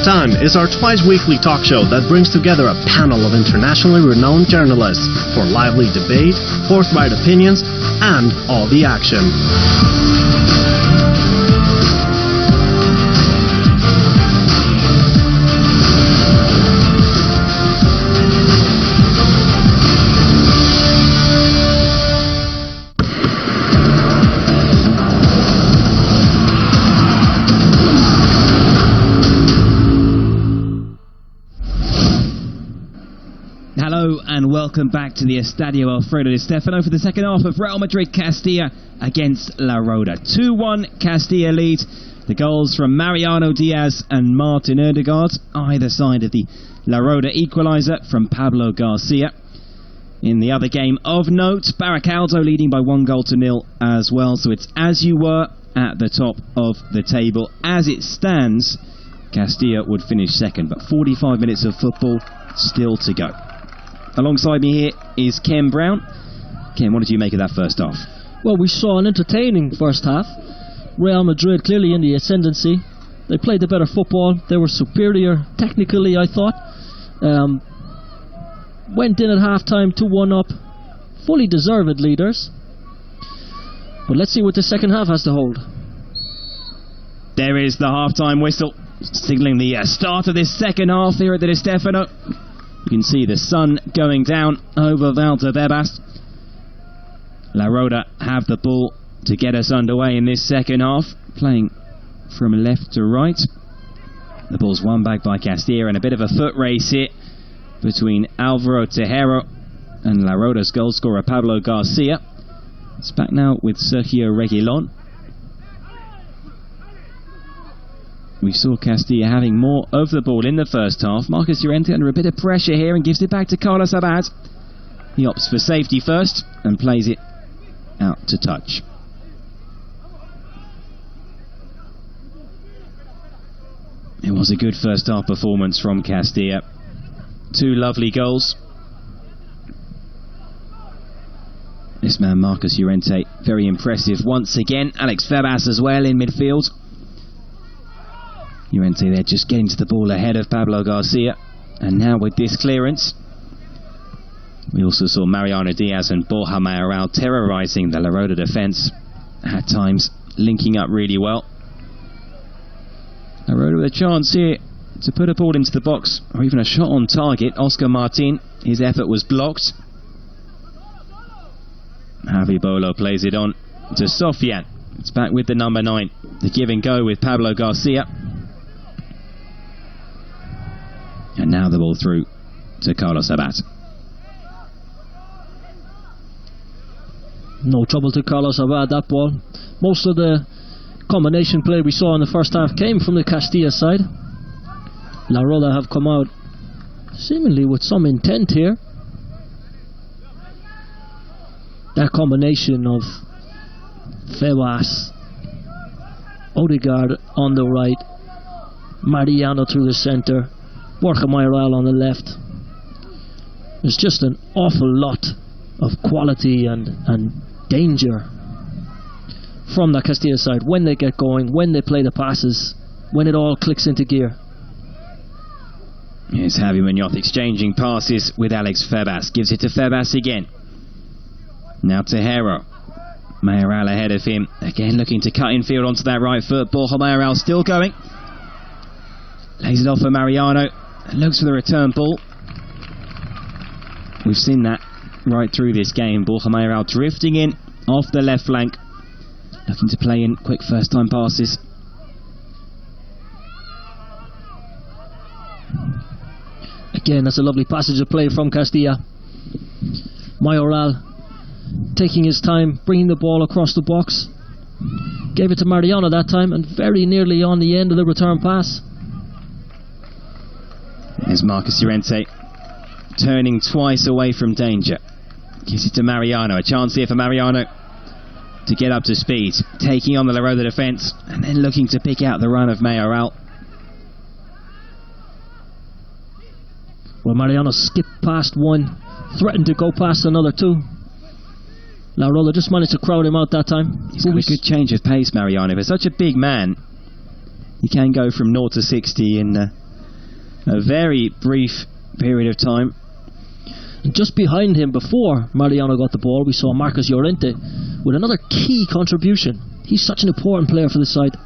Time is our twice-weekly talk show that brings together a panel of internationally renowned journalists for lively debate, forthright opinions, and all the action. Hello and welcome back to the Estadio Alfredo Di Stefano for the second half of Real Madrid Castilla against La Roda. 2-1 Castilla lead The goals from Mariano Diaz and Martin Ødegaard, either side of the La Roda equaliser from Pablo Garcia. In the other game of note, Baracaldo leading by 1-0 as well, so it's as you were at the top of the table. As it stands, Castilla would finish second, but 45 minutes of football still to go. Alongside me here is Ken Brown. Ken, what did you make of that first half? Well, we saw an entertaining first half. Real Madrid clearly in the ascendancy. They played the better football. They were superior technically, I thought. Went in at half-time 2-1 up. Fully deserved leaders. But let's see what the second half has to hold. There is the half-time whistle, signalling the start of this second half here at the Di Stefano. You can see the sun going down over Valdebebas. La Roda have the ball to get us underway in this second half, playing from left to right. The ball's won back by Castilla, and a bit of a foot race here between Alvaro Tejero and La Roda's goalscorer Pablo Garcia. It's back now with Sergio Reguilon. We saw Castilla having more of the ball in the first half. Marcus Llorente under a bit of pressure here and gives it back to Carlos Abad. He opts for safety first and plays it out to touch. It was a good first half performance from Castilla. 2 lovely goals. This man Marcus Llorente, very impressive once again. Alex Febas as well in midfield. Llorente there just getting to the ball ahead of Pablo Garcia. And now with this clearance, we also saw Mariano Diaz and Borja Mayoral terrorising the La Roda defence, at times linking up really well. La Roda with a chance here to put a ball into the box, or even a shot on target. Oscar Martin, his effort was blocked. Javi Bolo plays it on to Sofian. It's back with the number 9. The give and go with Pablo Garcia. And now the ball through to Carlos Abad. No trouble to Carlos Abad, that ball. Most of the combination play we saw in the first half came from the Castilla side. La Roda have come out seemingly with some intent here. That combination of Febas, Ødegaard on the right, Mariano through the centre, Borja Mayoral on the left. There's just an awful lot of quality and danger from the Castilla side when they get going, when they play the passes, when it all clicks into gear. Here's Javi Muñoz exchanging passes with Alex Febas. Gives it to Febas again. Now Tejero. Mayoral ahead of him. Again looking to cut infield onto that right foot. Borja Mayoral still going. Lays it off for Mariano. And looks for the return ball. We've seen that right through this game. Borja Mayoral drifting in off the left flank. Looking to play in quick first time passes. Again, that's a lovely passage of play from Castilla. Mayoral taking his time, bringing the ball across the box. Gave it to Mariano that time, and very nearly on the end of the return pass. There's Marcus Llorente, turning twice away from danger. Gives it to Mariano. A chance here for Mariano to get up to speed. Taking on the La Roda defence, and then looking to pick out the run of Mayoral. Well, Mariano skipped past one, threatened to go past another 2. La Roda just managed to crowd him out that time. He's got a good change of pace, Mariano. For such a big man, he can go from 0 to 60 in a very brief period of time. And just behind him, before Mariano got the ball, we saw Marcus Llorente with another key contribution. He's such an important player for the side.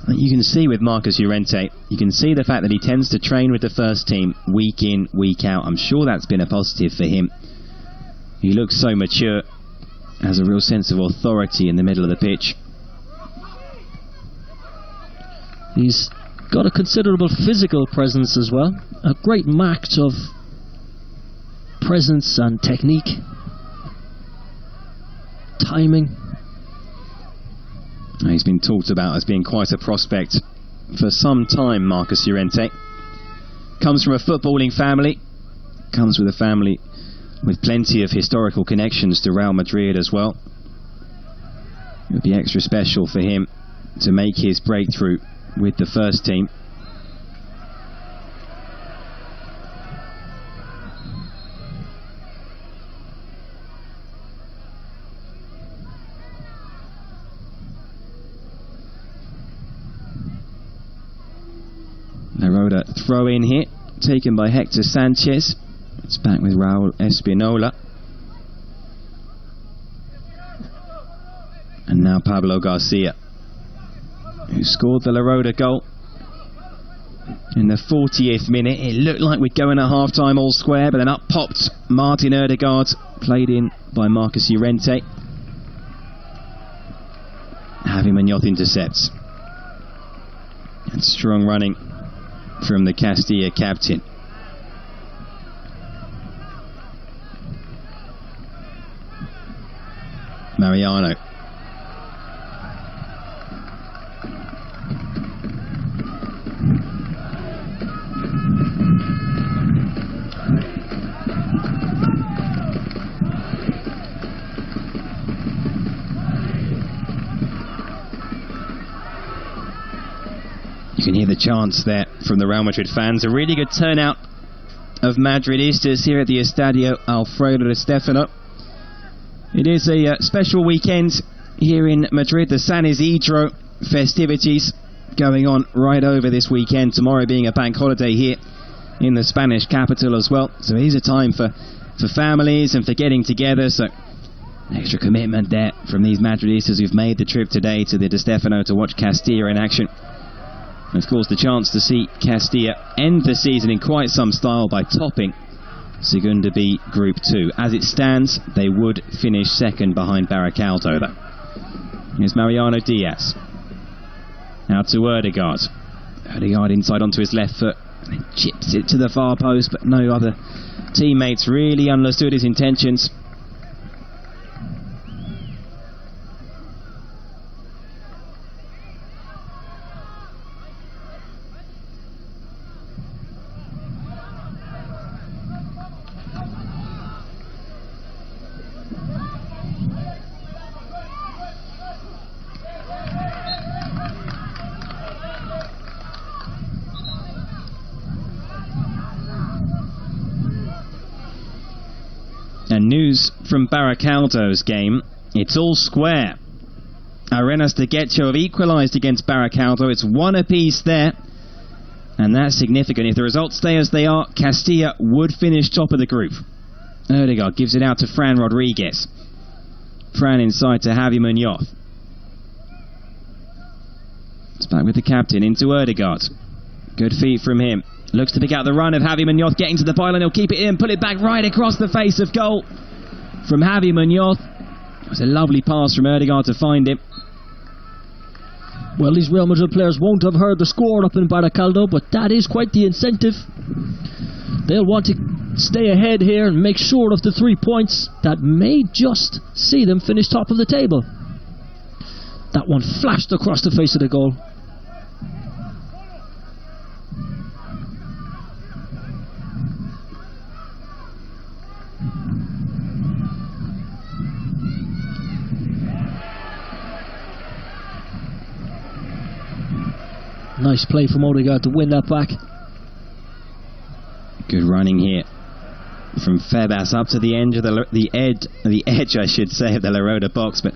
You can see with Marcus Llorente, you can see the fact that he tends to train with the first team week in, week out. I'm sure that's been a positive for him. He looks so mature, has a real sense of authority in the middle of the pitch. He's got a considerable physical presence as well. A great match of presence and technique. Timing. He's been talked about as being quite a prospect for some time, Marcus Llorente. Comes from a footballing family, comes with a family with plenty of historical connections to Real Madrid as well. It would be extra special for him to make his breakthrough with the first team. Roda throw in here, taken by Hector Sanchez. It's back with Raul Espinola. And now Pablo Garcia, who scored the La Roda goal in the 40th minute. It looked like we'd go in at half-time all square, but then up popped Martin Ødegaard, played in by Marcus Llorente. Javi Muñoz intercepts. And strong running from the Castilla captain. Mariano. You can hear the chants there from the Real Madrid fans. A really good turnout of Madridistas here at the Estadio Alfredo Di Stéfano. It is a special weekend here in Madrid. The San Isidro festivities going on right over this weekend. Tomorrow being a bank holiday here in the Spanish capital as well. So it is a time for families and for getting together. So an extra commitment there from these Madridistas who've made the trip today to the Di Stéfano to watch Castilla in action. And of course the chance to see Castilla end the season in quite some style by topping Segunda B Group 2. As it stands, they would finish second behind Baracaldo though. Here's Mariano Diaz. Now to Ødegaard. Ødegaard inside onto his left foot. And then chips it to the far post, but no other teammates really understood his intentions. And news from Baracaldo's game, it's all square. Arenas de Guecho have equalised against Baracaldo. It's one apiece there, and that's significant. If the results stay as they are, Castilla would finish top of the group. Ødegaard gives it out to Fran Rodriguez. Fran inside to Javi Muñoz. It's back with the captain into Ødegaard. Good feet from him. Looks to pick out the run of Javi Muñoz, getting to the byline. He'll keep it in, pull it back right across the face of goal from Javi Muñoz. It was a lovely pass from Ødegaard to find him. Well, these Real Madrid players won't have heard the score up in Baracaldo, but that is quite the incentive. They'll want to stay ahead here and make sure of the 3 points that may just see them finish top of the table. That one flashed across the face of the goal. Nice play from Ødegaard to win that back. Good running here from Febas up to the edge of the edge, I should say, of the La Roda box. But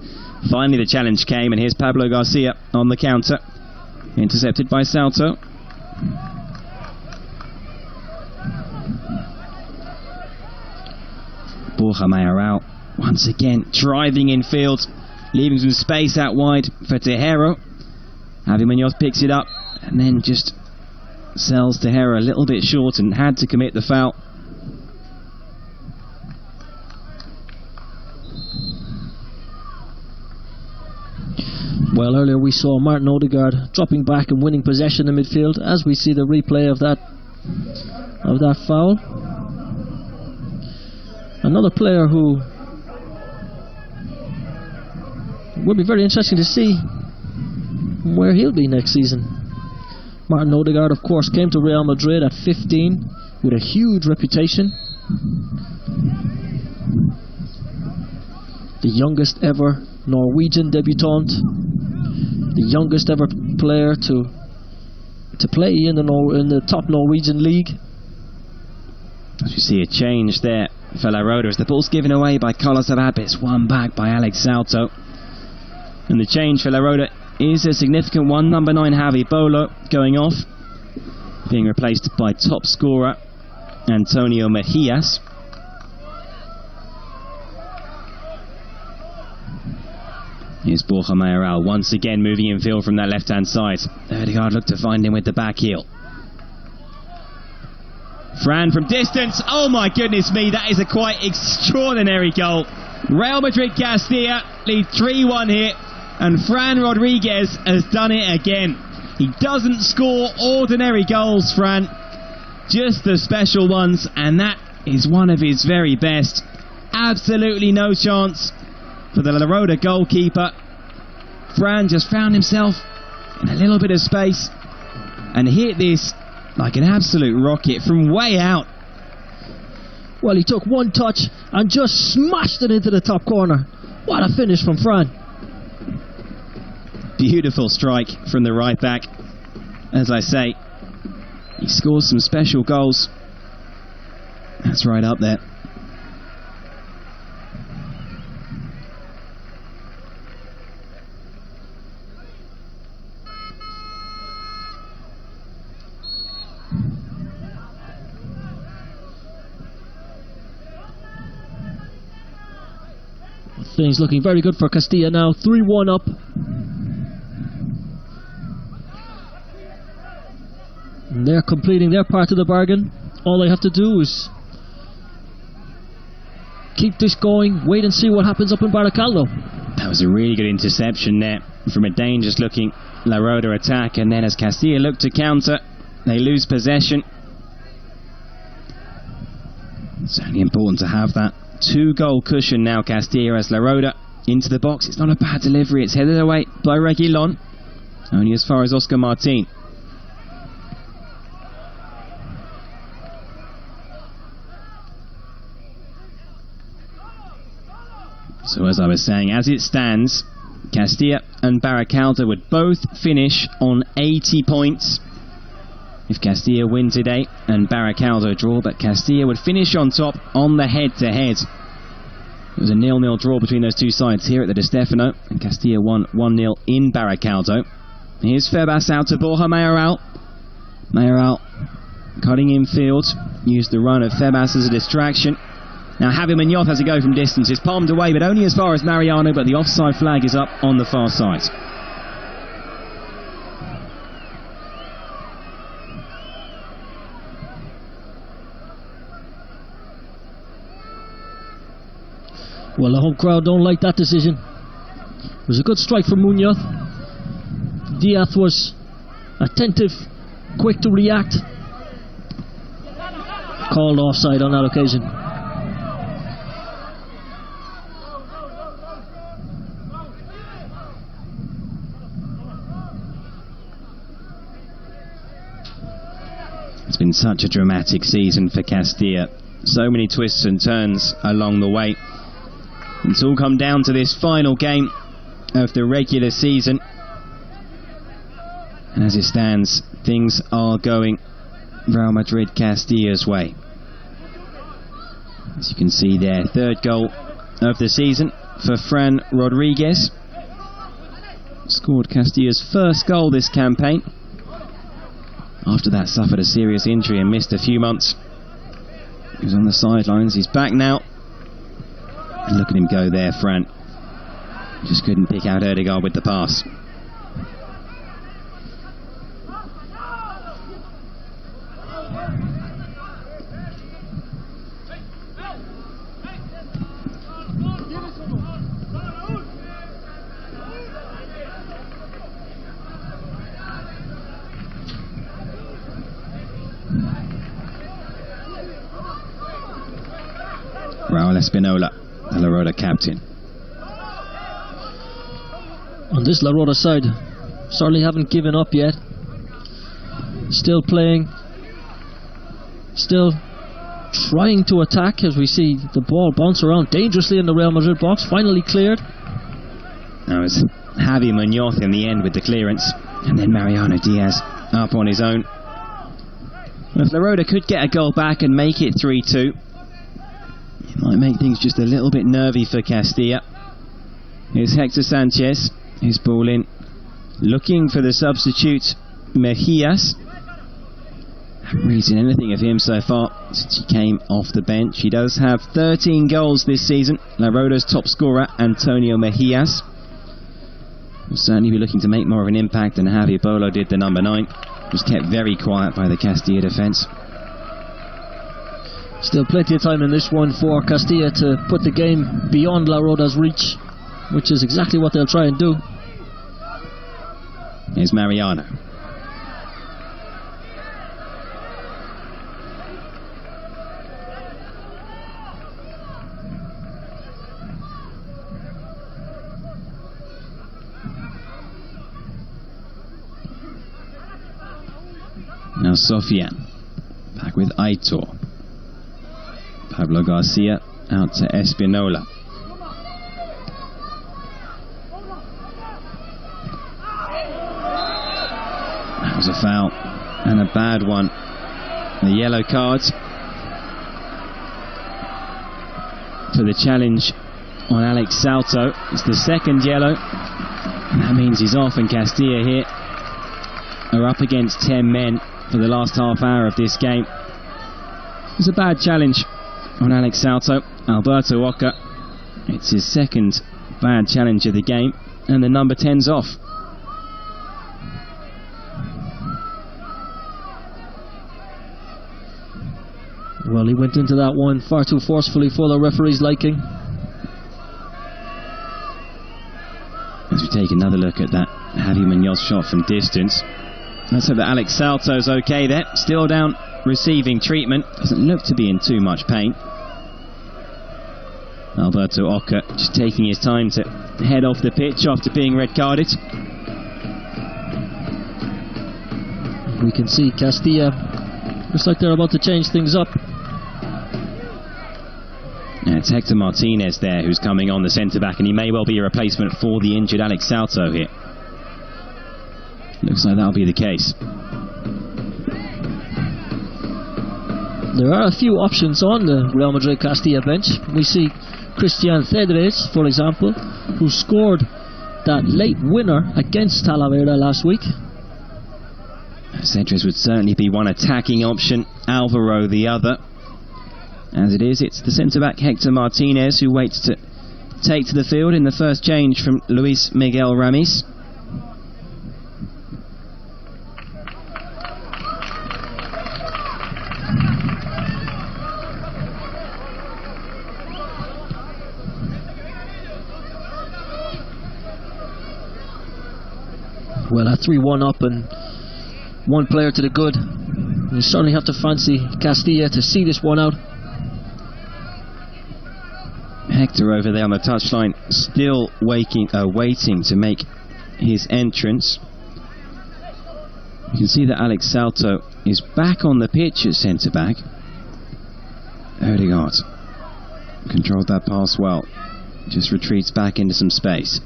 finally the challenge came, and here's Pablo Garcia on the counter, intercepted by Salto. Borja Mayoral once again driving in field, leaving some space out wide for Tejero. Javi Muñoz picks it up and then just sells Tejero a little bit short and had to commit the foul. Well, earlier we saw Martin Ødegaard dropping back and winning possession in midfield, as we see the replay of that foul. Another player who would be very interesting to see where he'll be next season. Martin Odegaard, of course, came to Real Madrid at 15 with a huge reputation. The youngest ever Norwegian debutant, the youngest ever player to play in the top Norwegian league. As you see a change there for La Roda as the ball's given away by Carlos Abad, it's won back by Alex Salto. And the change for La Roda is a significant one. Number 9 Javi Bolo going off, being replaced by top scorer Antonio Mejias. Here's Borja Mayoral once again moving in field from that left hand side. Odegaard looked to find him with the back heel. Fran from distance. Oh my goodness me, that is a quite extraordinary goal. Real Madrid Castilla lead 3-1 here, and Fran Rodriguez has done it again. He doesn't score ordinary goals, Fran, just the special ones, and that is one of his very best. Absolutely no chance for the La Roda goalkeeper. Fran just found himself in a little bit of space and hit this like an absolute rocket from way out. Well, he took one touch and just smashed it into the top corner. What a finish from Fran. Beautiful strike from the right back. As I say, he scores some special goals. That's right up there. Things looking very good for Castilla now. 3-1 up. And they're completing their part of the bargain. All they have to do is keep this going, wait and see what happens up in Baracaldo. That was a really good interception there from a dangerous looking La Roda attack, and then as Castilla look to counter, they lose possession. It's only important to have that 2-goal cushion now. Castilla as La Roda into the box. It's not a bad delivery, it's headed away by Reguilon, only as far as Oscar Martin. So as I was saying, as it stands, Castilla and Baracaldo would both finish on 80 points if Castilla win today and Baracaldo draw, but Castilla would finish on top on the head-to-head. It was a 0-0 draw between those two sides here at the Di Stefano, and Castilla won 1-0 in Baracaldo. Here's Febas out to Borja Mayoral. Mayoral cutting in field, used the run of Febas as a distraction. Now Javi Muñoz has a go from distance. It's palmed away, but only as far as Mariano, but the offside flag is up on the far side. Well, the home crowd don't like that decision. It was a good strike from Muñoz. Diaz was attentive, quick to react. Called offside on that occasion. It's been such a dramatic season for Castilla. So many twists and turns along the way. It's all come down to this final game of the regular season. And as it stands, things are going Real Madrid Castilla's way. As you can see there, 3rd goal of the season for Fran Rodriguez. Scored Castilla's 1st goal this campaign. After that, suffered a serious injury and missed a few months. He was on the sidelines. He's back now. And look at him go there, Fran. Just couldn't pick out Odegaard with the pass. Raul Espinola, the La Roda captain. On this La Roda side, certainly haven't given up yet. Still playing, still trying to attack, as we see the ball bounce around dangerously in the Real Madrid box. Finally cleared. That was Javi Muñoz in the end with the clearance, and then Mariano Diaz up on his own. If La Roda could get a goal back and make it 3-2, it might make things just a little bit nervy for Castilla. Here's Hector Sanchez, his ball in, looking for the substitute Mejías. Haven't really seen anything of him so far since he came off the bench. He does have 13 goals this season. La Roda's top scorer, Antonio Mejías, will certainly be looking to make more of an impact than Javi Bolo did, the number 9. Was kept very quiet by the Castilla defence. Still plenty of time in this one for Castilla to put the game beyond La Roda's reach, which is exactly what they'll try and do. Here's Mariano. Now Sofian, back with Aitor. Pablo Garcia out to Espinola. That was a foul, and a bad one. The yellow cards for the challenge on Alex Salto. It's the second yellow, and that means he's off, and Castilla here are up against 10 men for the last half hour of this game. It was a bad challenge on Alex Salto. Alberto Oca, it's his second bad challenge of the game, and the number 10's off. Well, he went into that one far too forcefully for the referee's liking. As we take another look at that Javi Muñoz shot from distance, let's hope that Alex Salto's okay there. Still down, receiving treatment. Doesn't look to be in too much pain. Alberto Oca just taking his time to head off the pitch after being red carded. We can see Castilla, looks like they're about to change things up. Yeah, it's Hector Martinez there who's coming on, the centre-back, and he may well be a replacement for the injured Alex Salto here. Looks like that'll be the case. There are a few options on the Real Madrid Castilla bench. We see Christian Cedres, for example, who scored that late winner against Talavera last week. Cedres would certainly be one attacking option, Alvaro the other. As it is, it's the centre-back Hector Martinez who waits to take to the field in the first change from Luis Miguel Ramis. Well, a 3-1 up and one player to the good. You certainly have to fancy Castilla to see this one out. Hector over there on the touchline, still waiting to make his entrance. You can see that Alex Salto is back on the pitch at centre-back. Odegaard controlled that pass well. Just retreats back into some space.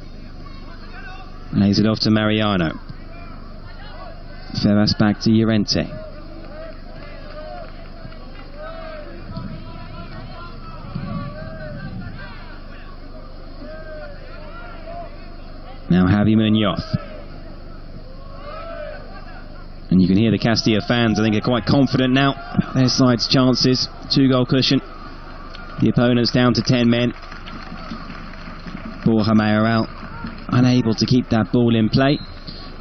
Lays it off to Mariano. Ferraz back to Llorente. Now Javi Muñoz. And you can hear the Castilla fans, I think, are quite confident now about their side's chances. 2-goal cushion. The opponent's down to 10 men. Borja Mayoral unable to keep that ball in play.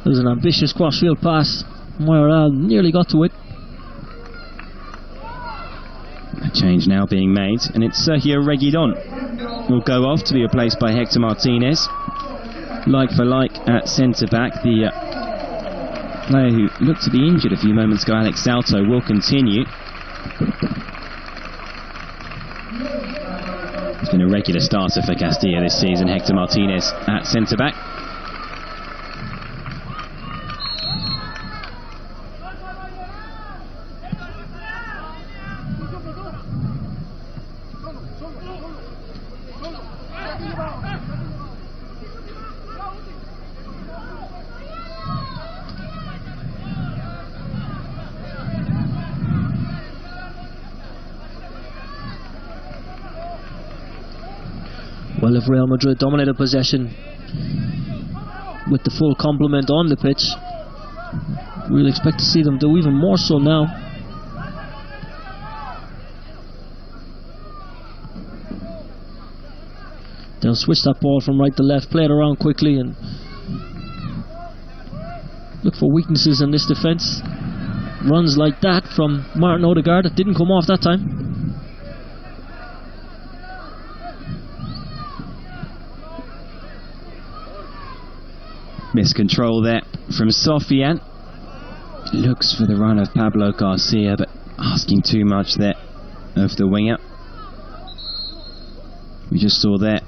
There was an ambitious crossfield pass. Mayoral nearly got to it. A change now being made, and it's Sergio Reguilon will go off to be replaced by Hector Martinez. Like for like at centre-back, the player who looked to be injured a few moments ago, Alex Salto, will continue. He's been a regular starter for Castilla this season, Hector Martinez at centre-back. Well, if Real Madrid dominated possession with the full complement on the pitch, we'll expect to see them do even more so now. They'll switch that ball from right to left, play it around quickly and look for weaknesses in this defence. Runs like that from Martin Odegaard, that didn't come off that time. Miscontrol there from Sofian. Looks for the run of Pablo Garcia, but asking too much there of the winger. We just saw there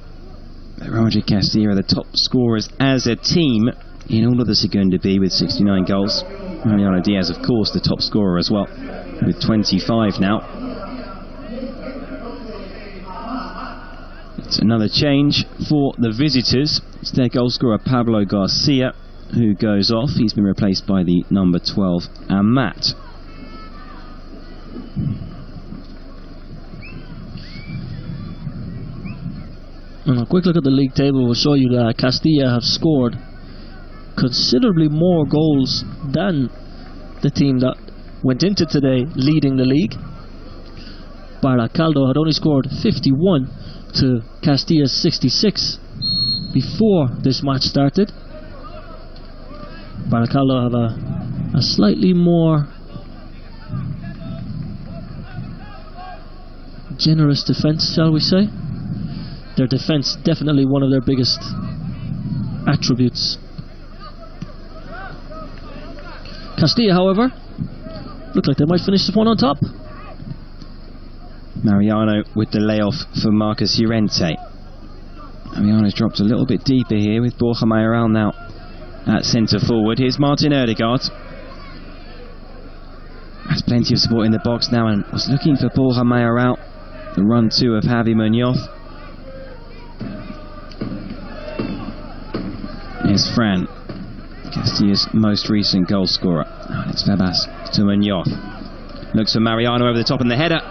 that Madrid Castilla are the top scorers as a team in all of the Segunda B with 69 goals. Mariano Diaz, of course, the top scorer as well, with 25 now. It's another change for the visitors. It's their goal scorer Pablo Garcia who goes off. He's been replaced by the number 12, Amat. And a quick look at the league table will show you that Castilla have scored considerably more goals than the team that went into today leading the league. Baracaldo had only scored 51 to Castilla's 66 before this match started. Baracaldo have a slightly more generous defence, shall we say. Their defence definitely one of their biggest attributes. Castilla, however, look like they might finish this one on top. Mariano with the layoff for Marcus Llorente. Mariano's dropped a little bit deeper here with Borja Mayoral now at centre forward. Here's Martin Odegaard. Has plenty of support in the box now and was looking for Borja Mayoral. The run two of Javi Munoz. Here's Fran, Castilla's most recent goal scorer. And it's Febas to Munoz. Looks for Mariano over the top, and the header,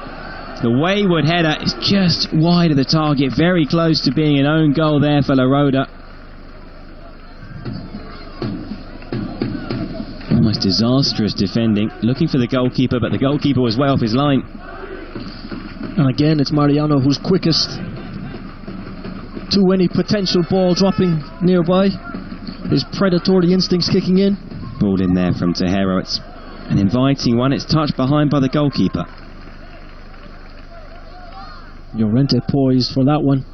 the wayward header, is just wide of the target, very close to being an own goal there for La Roda. Almost disastrous defending, looking for the goalkeeper, but the goalkeeper was way off his line. And again, it's Mariano who's quickest to any potential ball dropping nearby. His predatory instincts kicking in. Ball in there from Tejero. It's an inviting one. It's touched behind by the goalkeeper. Llorente poised for that one.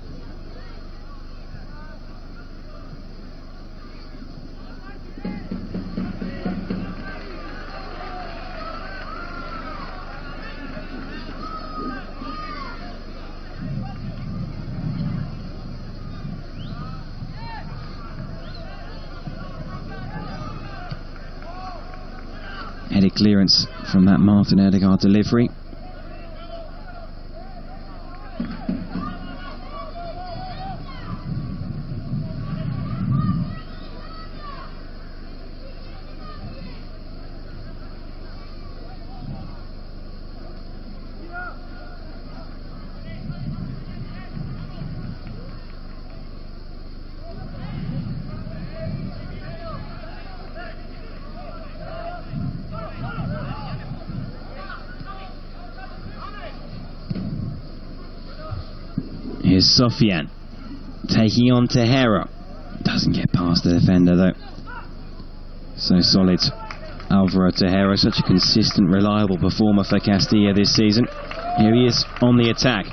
Headed clearance from that Martin Odegaard delivery. Here's Sofian taking on Tejero. Doesn't get past the defender though. So solid. Alvaro Tejero, such a consistent, reliable performer for Castilla this season. Here he is on the attack.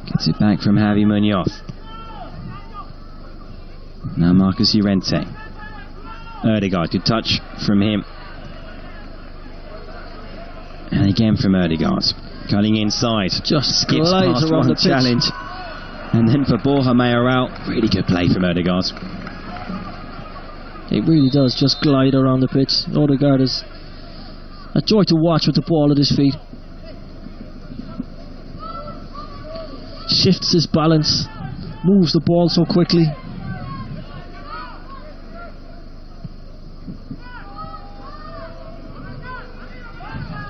Gets it back from Javi Munoz. Now Marcus Llorente. Odegaard, good touch from him. And again from Odegaard. Cutting inside, just skips past one challenge. And then for Borja Mayoral, really good play from Odegaard. It really does just glide around the pitch. Odegaard is a joy to watch with the ball at his feet. Shifts his balance, moves the ball so quickly.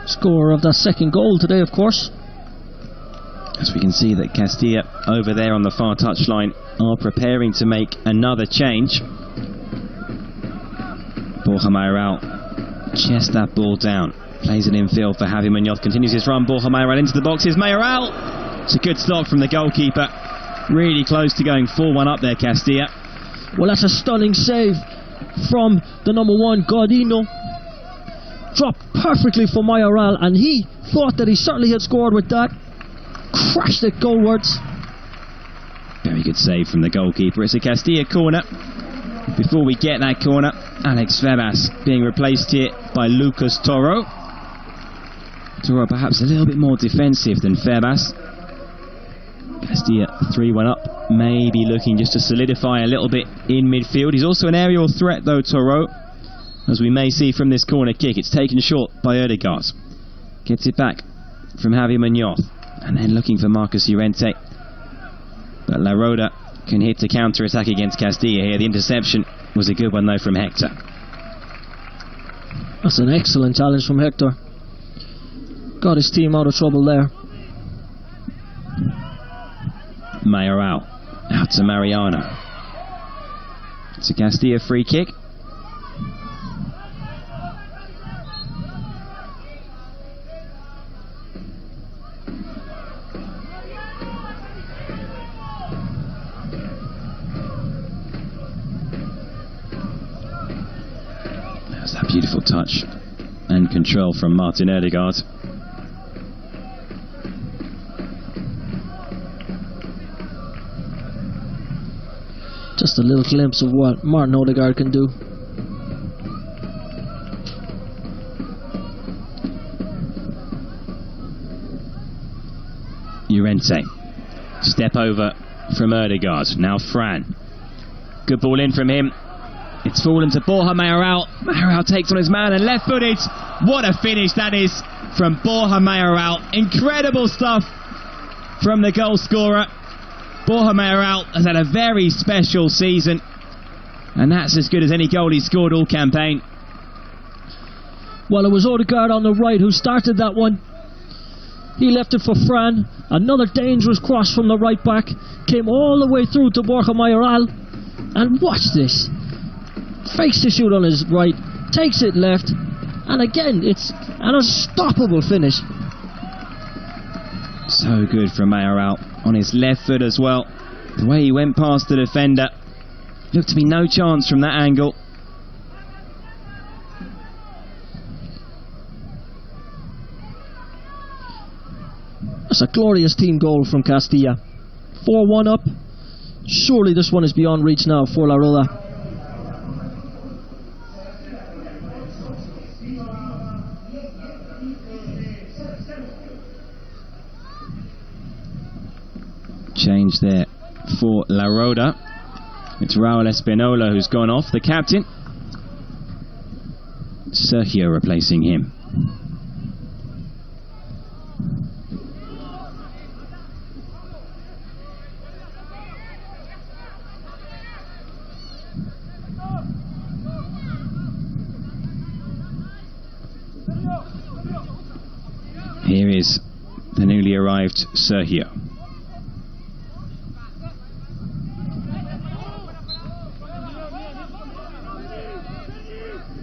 Scorer of that second goal today, of course. As we can see that Castilla over there on the far touchline are preparing to make another change. Borja Mayoral chests that ball down, plays it in field for Javi Munoz, continues his run. Borja Mayoral into the boxes. Mayoral! It's a good stop from the goalkeeper. Really close to going 4-1 up there, Castilla. Well, that's a stunning save from the number 1, Godino. Dropped perfectly for Mayoral, and he thought that he certainly had scored with that. Crashed it goalwards. Very good save from the goalkeeper. It's a Castilla corner. Before we get that corner, Alex Febas being replaced here by Lucas Toro. Toro perhaps a little bit more defensive than Febas. Castilla 3-1 up, maybe looking just to solidify a little bit in midfield. He's also an aerial threat though, Toro, as we may see from this corner kick. It's taken short by Ødegaard. Gets it back from Javi Munoz, and then looking for Marcus Llorente. But La Roda can hit to counter-attack against Castilla here. The interception was a good one though from Hector. That's an excellent challenge from Hector. Got his team out of trouble there. Mayoral out to Mariano. It's a Castilla free kick. There's that beautiful touch and control from Martin Ødegaard. Just a little glimpse of what Martin Ødegaard can do. Llorente. Step over from Ødegaard. Now Fran. Good ball in from him. It's fallen to Borja Mayoral. Mayoral takes on his man and left-footed. What a finish that is from Borja Mayoral. Incredible stuff from the goal scorer. Borja Mayoral has had a very special season, and that's as good as any goal he's scored all campaign. Well, it was Ødegaard on the right who started that one. He left it for Fran. Another dangerous cross from the right back. Came all the way through to Borja Mayoral. And watch this. Fakes to shoot on his right. Takes it left. And again, it's an unstoppable finish. So good from Mayoral on his left foot as well. The way he went past the defender. Looked to be no chance from that angle. That's a glorious team goal from Castilla. 4-1 up. Surely this one is beyond reach now for La Roda. Change there for La Roda. It's Raul Espinola who's gone off, the captain. Sergio replacing him. Here is the newly arrived Sergio.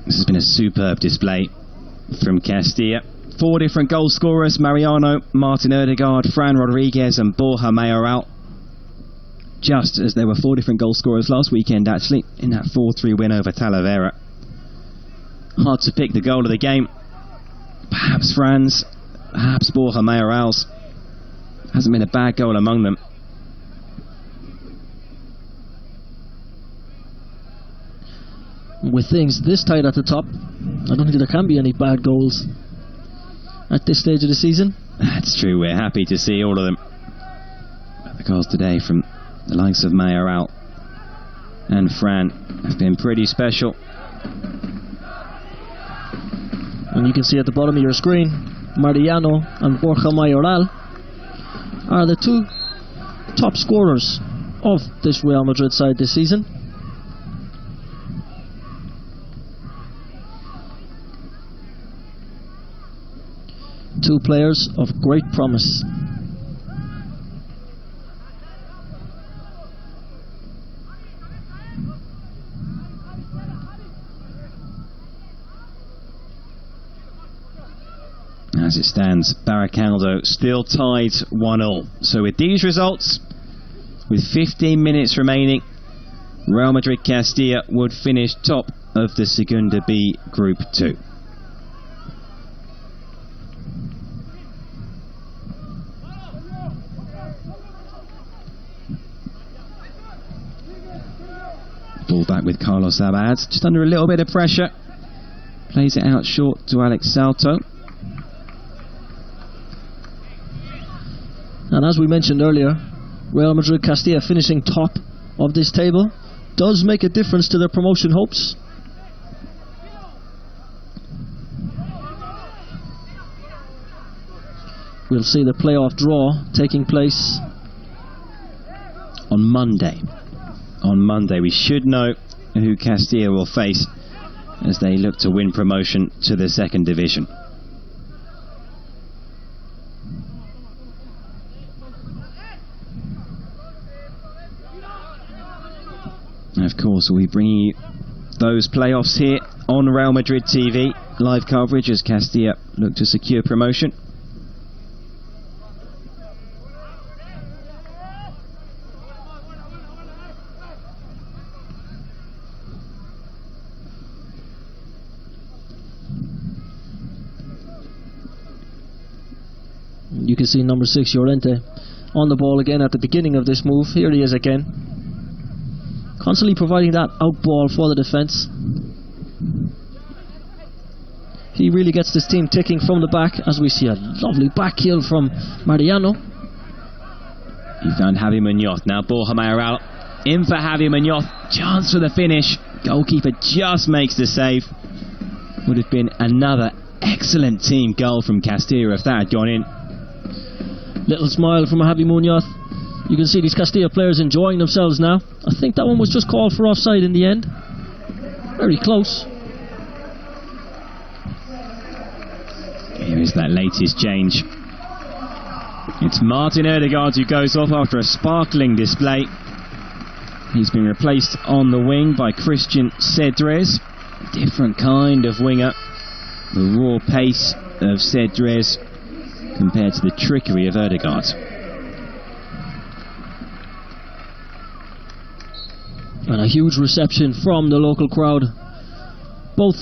This has been a superb display from Castilla. 4 different goal scorers: Mariano, Martin Ødegaard, Fran Rodriguez and Borja Mayoral. Just as there were 4 different goal scorers last weekend actually, in that 4-3 win over Talavera. Hard to pick the goal of the game. Perhaps Fran's, perhaps Borja Mayoral's. Hasn't been a bad goal among them. With things this tight at the top, I don't think there can be any bad goals at this stage of the season. That's true, we're happy to see all of them. But the goals today from the likes of Mayoral and Fran have been pretty special. And you can see at the bottom of your screen, Mariano and Borja Mayoral are the 2 top scorers of this Real Madrid side this season. Two players of great promise. As it stands, Baracaldo still tied 1-1. So with these results, with 15 minutes remaining, Real Madrid Castilla would finish top of the Segunda B Group 2. Ball back with Carlos Abad, just under a little bit of pressure. Plays it out short to Alex Salto. And as we mentioned earlier, Real Madrid Castilla finishing top of this table does make a difference to their promotion hopes. We'll see the playoff draw taking place on Monday. On Monday we should know who Castilla will face as they look to win promotion to the second division. And of course we'll be bringing you those playoffs here on Real Madrid TV, live coverage as Castilla look to secure promotion. You can see number 6 Llorente on the ball again at the beginning of this move. Here he is again, constantly providing that out ball for the defence. He really gets this team ticking from the back, as we see a lovely back heel from Mariano. He found Javi Munoz. Now Borja Mayoral in for Javi Munoz. Chance for the finish. Goalkeeper just makes the save. Would have been another excellent team goal from Castilla if that had gone in. Little smile from Javi Munoz. You can see these Castilla players enjoying themselves now. I think that one was just called for offside in the end. Very close. Here is that latest change. It's Martin Ødegaard who goes off after a sparkling display. He's been replaced on the wing by Christian Cedrés. Different kind of winger. The raw pace of Cedrés compared to the trickery of Ødegaard. And a huge reception from the local crowd, both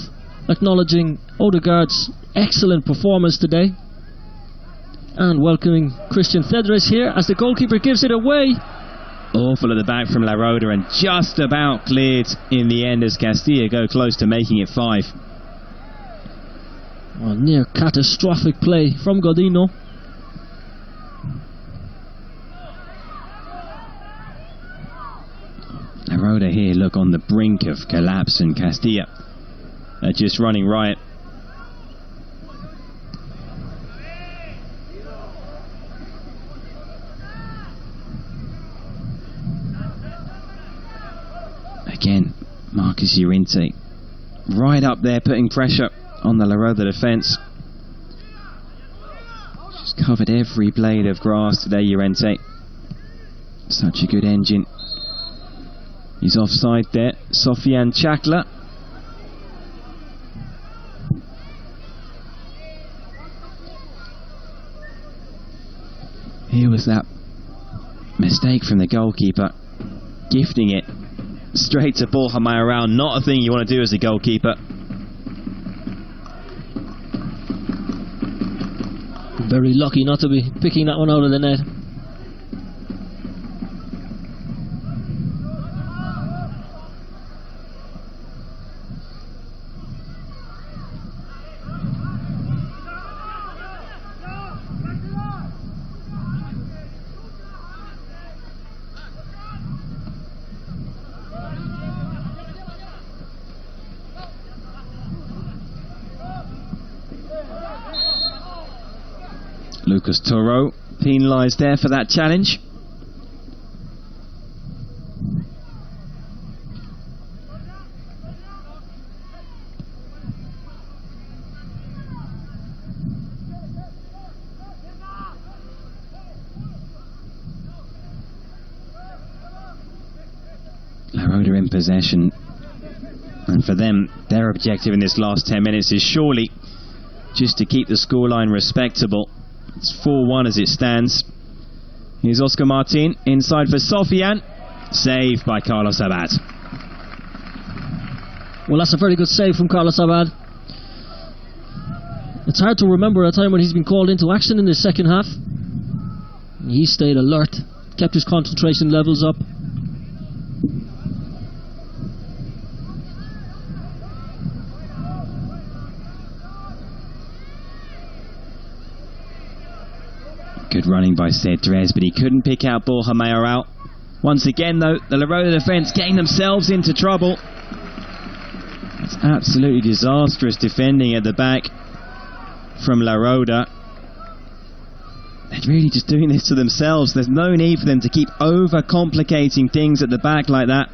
acknowledging Ødegaard's excellent performance today and welcoming Christian Cedrés here as the goalkeeper gives it away. Awful at the back from La Roda and just about cleared in the end as Castilla go close to making it 5. Well, near catastrophic play from Godinho. La Roda here look on the brink of collapse, and Castilla are just running riot. Again, Marcus Llorente right up there putting pressure on the La Roda defence. Just covered every blade of grass today, Llorente. Such a good engine. He's offside there. Sofian Chakla. Here was that mistake from the goalkeeper, gifting it straight to Borja Mayoral. Not a thing you want to do as a goalkeeper. Very lucky not to be picking that one out of the net. Lucas Toro penalised there for that challenge. La Roda in possession, and for them, their objective in this last 10 minutes is surely just to keep the scoreline respectable. It's 4-1 as it stands. Here's Oscar Martin inside for Sofian. Saved by Carlos Abad. Well, that's a very good save from Carlos Abad. It's hard to remember a time when he's been called into action in the second half. He stayed alert, kept his concentration levels up. Good running by Cedrez, but he couldn't pick out Borja Mayoral. Once again, though, the La Roda defence getting themselves into trouble. It's absolutely disastrous defending at the back from La Roda. They're really just doing this to themselves. There's no need for them to keep over-complicating things at the back like that.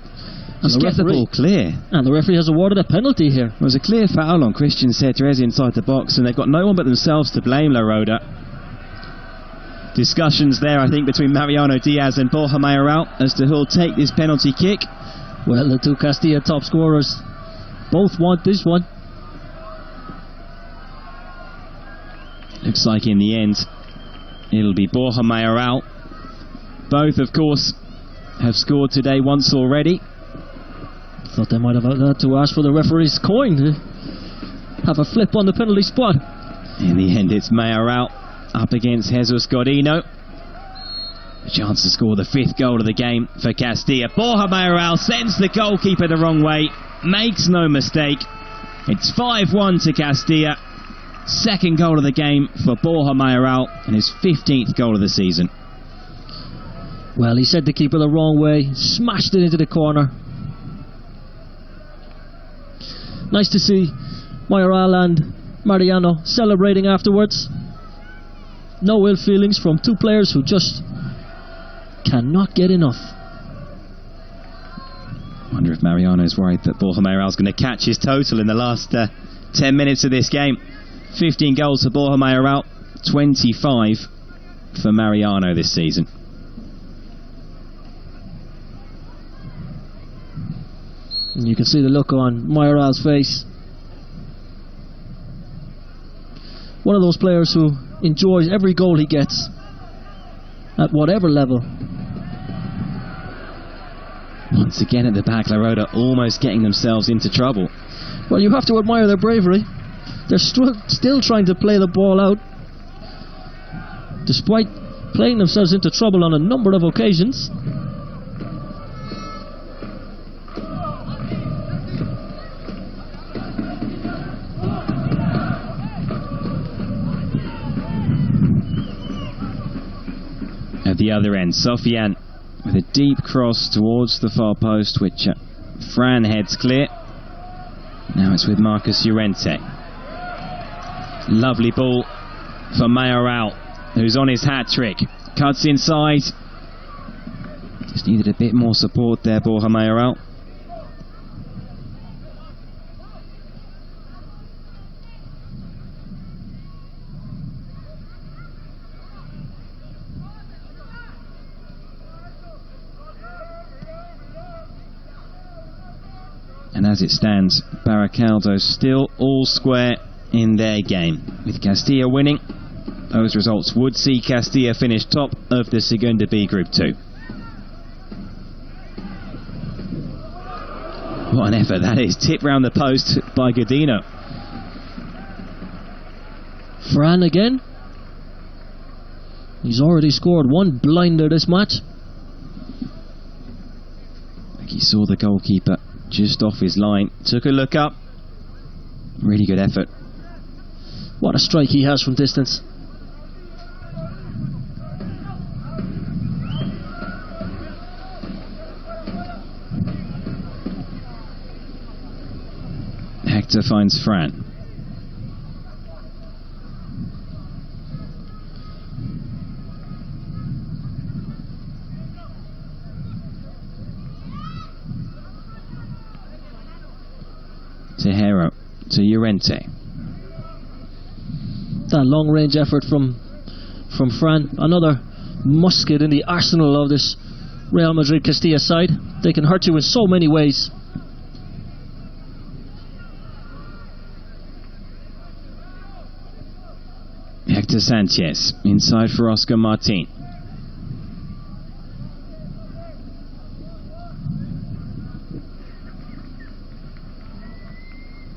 Just get the ball clear. And the referee has awarded a penalty here. There was a clear foul on Christian Cedrez inside the box, and they've got no one but themselves to blame, La Roda. Discussions there, I think, between Mariano Diaz and Borja Mayoral as to who'll take this penalty kick. Well, the two Castilla top scorers both want this one. Looks like in the end it'll be Borja Mayoral. Both, of course, have scored today once already. Thought they might have had to ask for the referee's coin to have a flip on the penalty spot. In the end, it's Mayoral up against Jesus Godinho. A chance to score the 5th goal of the game for Castilla. Borja Mayoral sends the goalkeeper the wrong way, makes no mistake. It's 5-1 to Castilla. 2nd goal of the game for Borja Mayoral and his 15th goal of the season. Well, he sent the keeper the wrong way, smashed it into the corner. Nice to see Mayoral and Mariano celebrating afterwards. No ill feelings from two players who just cannot get enough. Wonder if Mariano's worried that Borja Mayoral's going to catch his total in the last 10 minutes of this game. 15 goals for Borja Mayoral, 25 for Mariano this season. And you can see the look on Mayoral's face. One of those players who enjoys every goal he gets at whatever level. Once again at the back, La Roda almost getting themselves into trouble. Well, you have to admire their bravery. They're still trying to play the ball out, despite playing themselves into trouble on a number of occasions. At the other end, Sofian with a deep cross towards the far post, which Fran heads clear. Now it's with Marcus Llorente. Lovely ball for Mayoral, who's on his hat-trick. Cuts inside. Just needed a bit more support there, Borja Mayoral. And as it stands, Baracaldo still all square in their game. With Castilla winning, those results would see Castilla finish top of the Segunda B Group 2. What an effort that is. Tip round the post by Godinho. Fran again. He's already scored one blinder this match. I think he saw the goalkeeper just off his line, took a look up. Really good effort. What a strike he has from distance. Hector finds Fran. Tejero to Llorente. That long range effort from Fran. Another musket in the arsenal of this Real Madrid Castilla side. They can hurt you in so many ways. to Sanchez, inside for Oscar Martin.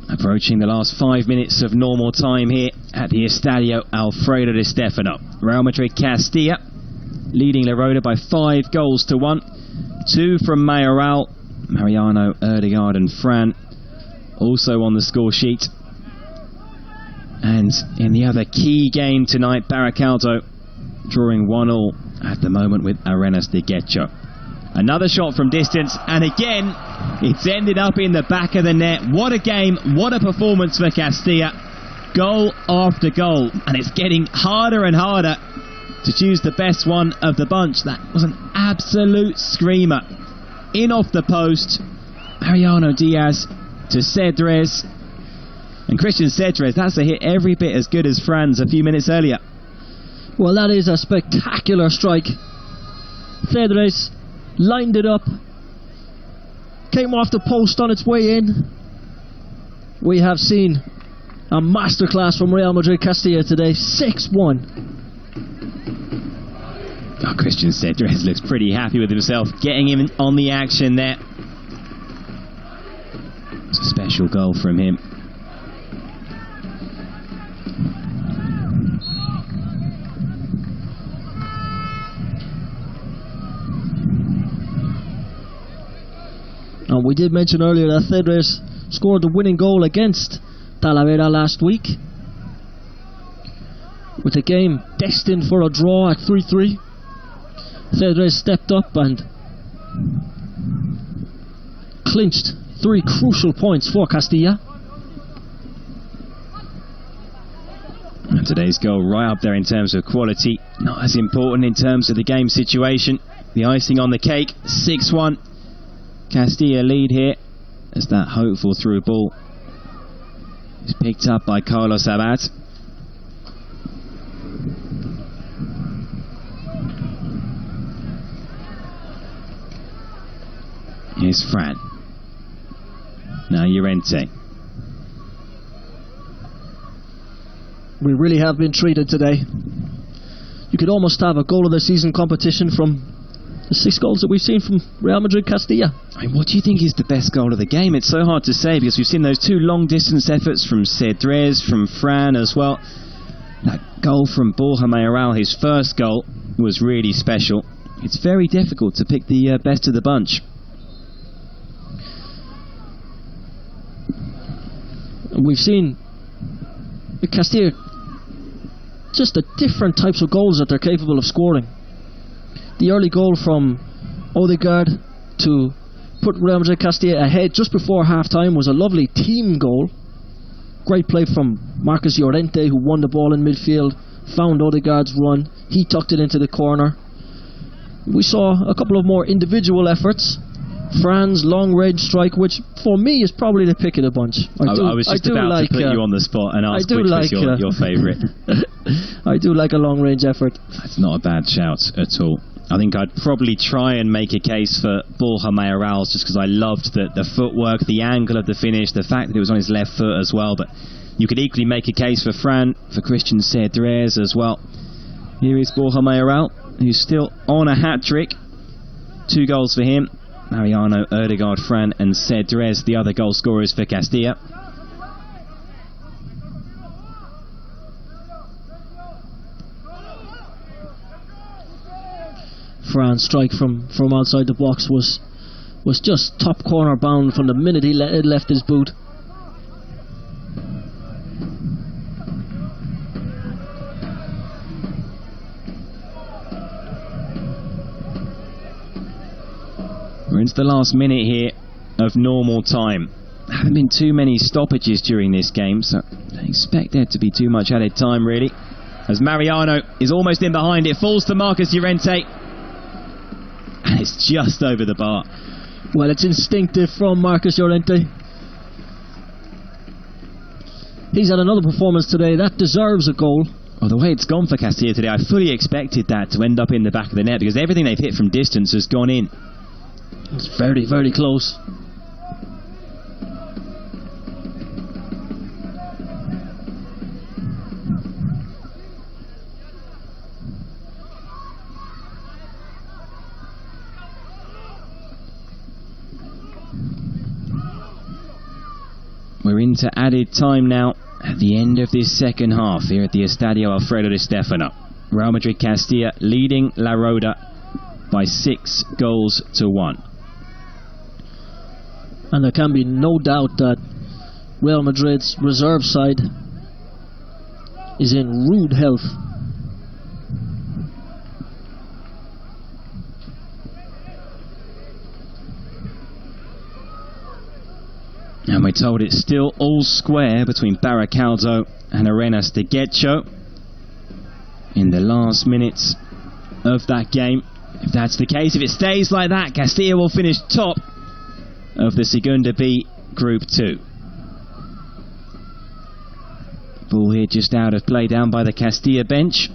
Approaching the last 5 minutes of normal time here at the Estadio Alfredo Di Stefano. Real Madrid Castilla leading La Roda by 5 goals to 1. 2 from Mayoral, Mariano, Erdegaard and Fran also on the score sheet. And in the other key game tonight, Baracaldo drawing 1-1 at the moment with Arenas de Guecho. Another shot from distance, and again it's ended up in the back of the net. What a game, what a performance for Castilla. Goal after goal, and it's getting harder and harder to choose the best one of the bunch. That was an absolute screamer. In off the post, Mariano Diaz to Cedrez. And Christian Cedrez, that's a hit every bit as good as Fran's a few minutes earlier. Well, that is a spectacular strike. Cedrez lined it up, came off the post on its way in. We have seen a masterclass from Real Madrid Castilla today. 6-1. Oh, Christian Cedrez looks pretty happy with himself, getting him on the action there. It's a special goal from him. And we did mention earlier that Cedrez scored the winning goal against Talavera last week, with the game destined for a draw at 3-3. Cedrez stepped up and clinched 3 crucial points for Castilla. And today's goal right up there in terms of quality, not as important in terms of the game situation. The icing on the cake, 6-1. Castilla lead here as that hopeful through ball is picked up by Carlos Abad. Here's Fran. Now Llorente. We really have been treated today. You could almost have a goal of the season competition from the 6 goals that we've seen from Real Madrid Castilla. I mean, what do you think is the best goal of the game? It's so hard to say because we've seen those 2 long distance efforts from Cedrez, from Fran as well. That goal from Borja Mayoral, his first goal, was really special. It's very difficult to pick the best of the bunch. And we've seen Castilla, just the different types of goals that they're capable of scoring. The early goal from Odegaard to put Real Madrid Castilla ahead just before half-time was a lovely team goal. Great play from Marcos Llorente, who won the ball in midfield, found Odegaard's run, he tucked it into the corner. We saw a couple of more individual efforts. Fran's long-range strike, which for me is probably the pick of the bunch. I was just about to put you on the spot and ask which was your favourite. I do like a long-range effort. That's not a bad shout at all. I think I'd probably try and make a case for Borja Mayoral just because I loved the footwork, the angle of the finish, the fact that it was on his left foot as well. But you could equally make a case for Fran, for Christian Cedrez as well. Here is Borja Mayoral, who's still on a hat-trick. 2 goals for him. Mariano, Erdegaard, Fran and Cedrez, the other goal scorers for Castilla. Fran's strike from outside the box was just top corner bound from the minute he left his boot. We're into the last minute here of normal time. There haven't been too many stoppages during this game, so I don't expect there to be too much added time really. As Mariano is almost in behind, it falls to Marcos Llorente. And it's just over the bar. Well, it's instinctive from Marcos Llorente. He's had another performance today that deserves a goal. Well, the way it's gone for Castilla today, I fully expected that to end up in the back of the net because everything they've hit from distance has gone in. It's very, very close. We're into added time now at the end of this second half here at the Estadio Alfredo Di Stefano. Real Madrid Castilla leading La Roda by 6-1. And there can be no doubt that Real Madrid's reserve side is in rude health. And we're told it's still all square between Baracaldo and Arenas de Guecho in the last minutes of that game. If that's the case, if it stays like that, Castilla will finish top of the Segunda B Group 2. Ball here just out of play down by the Castilla bench.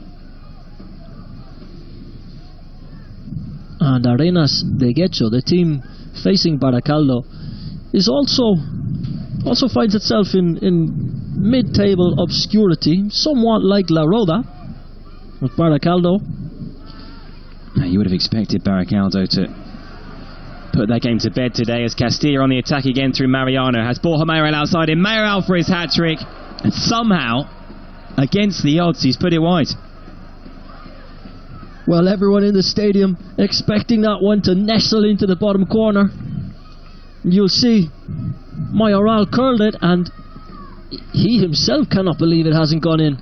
And Arenas de Guecho, the team facing Baracaldo, is also finds itself in mid-table obscurity, somewhat like La Roda with Baracaldo. Now you would have expected Baracaldo to put that game to bed today, as Castilla on the attack again through Mariano. Has Borja Mayoral outside him. Mayoral for his hat-trick, and somehow, against the odds, he's put it wide. Well, everyone in the stadium expecting that one to nestle into the bottom corner. You'll see Mayoral curled it, and he himself cannot believe it hasn't gone in.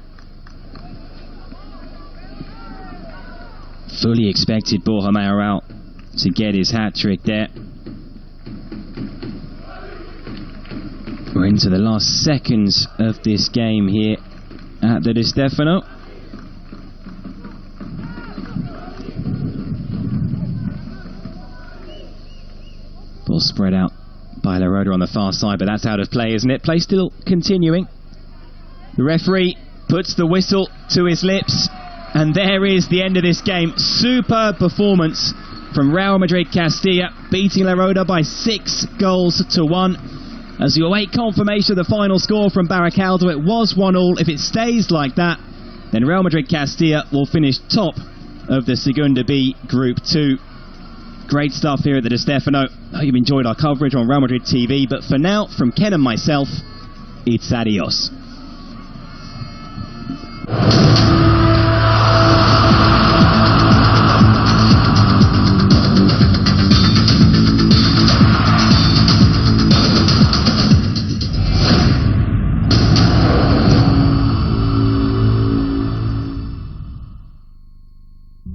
Fully expected Borja Mayoral to get his hat-trick there. We're into the last seconds of this game here at the Di Stefano. Ball spread out by La Roda on the far side, but that's out of play, isn't it? Play still continuing. The referee puts the whistle to his lips, and there is the end of this game. Superb performance from Real Madrid Castilla, beating La Roda by 6-1. As you await confirmation of the final score from Baracaldo, it was 1-1. If it stays like that, then Real Madrid Castilla will finish top of the Segunda B Group 2. Great stuff here at the Di Stefano. I hope you've enjoyed our coverage on Real Madrid TV, but for now, from Ken and myself, it's adios.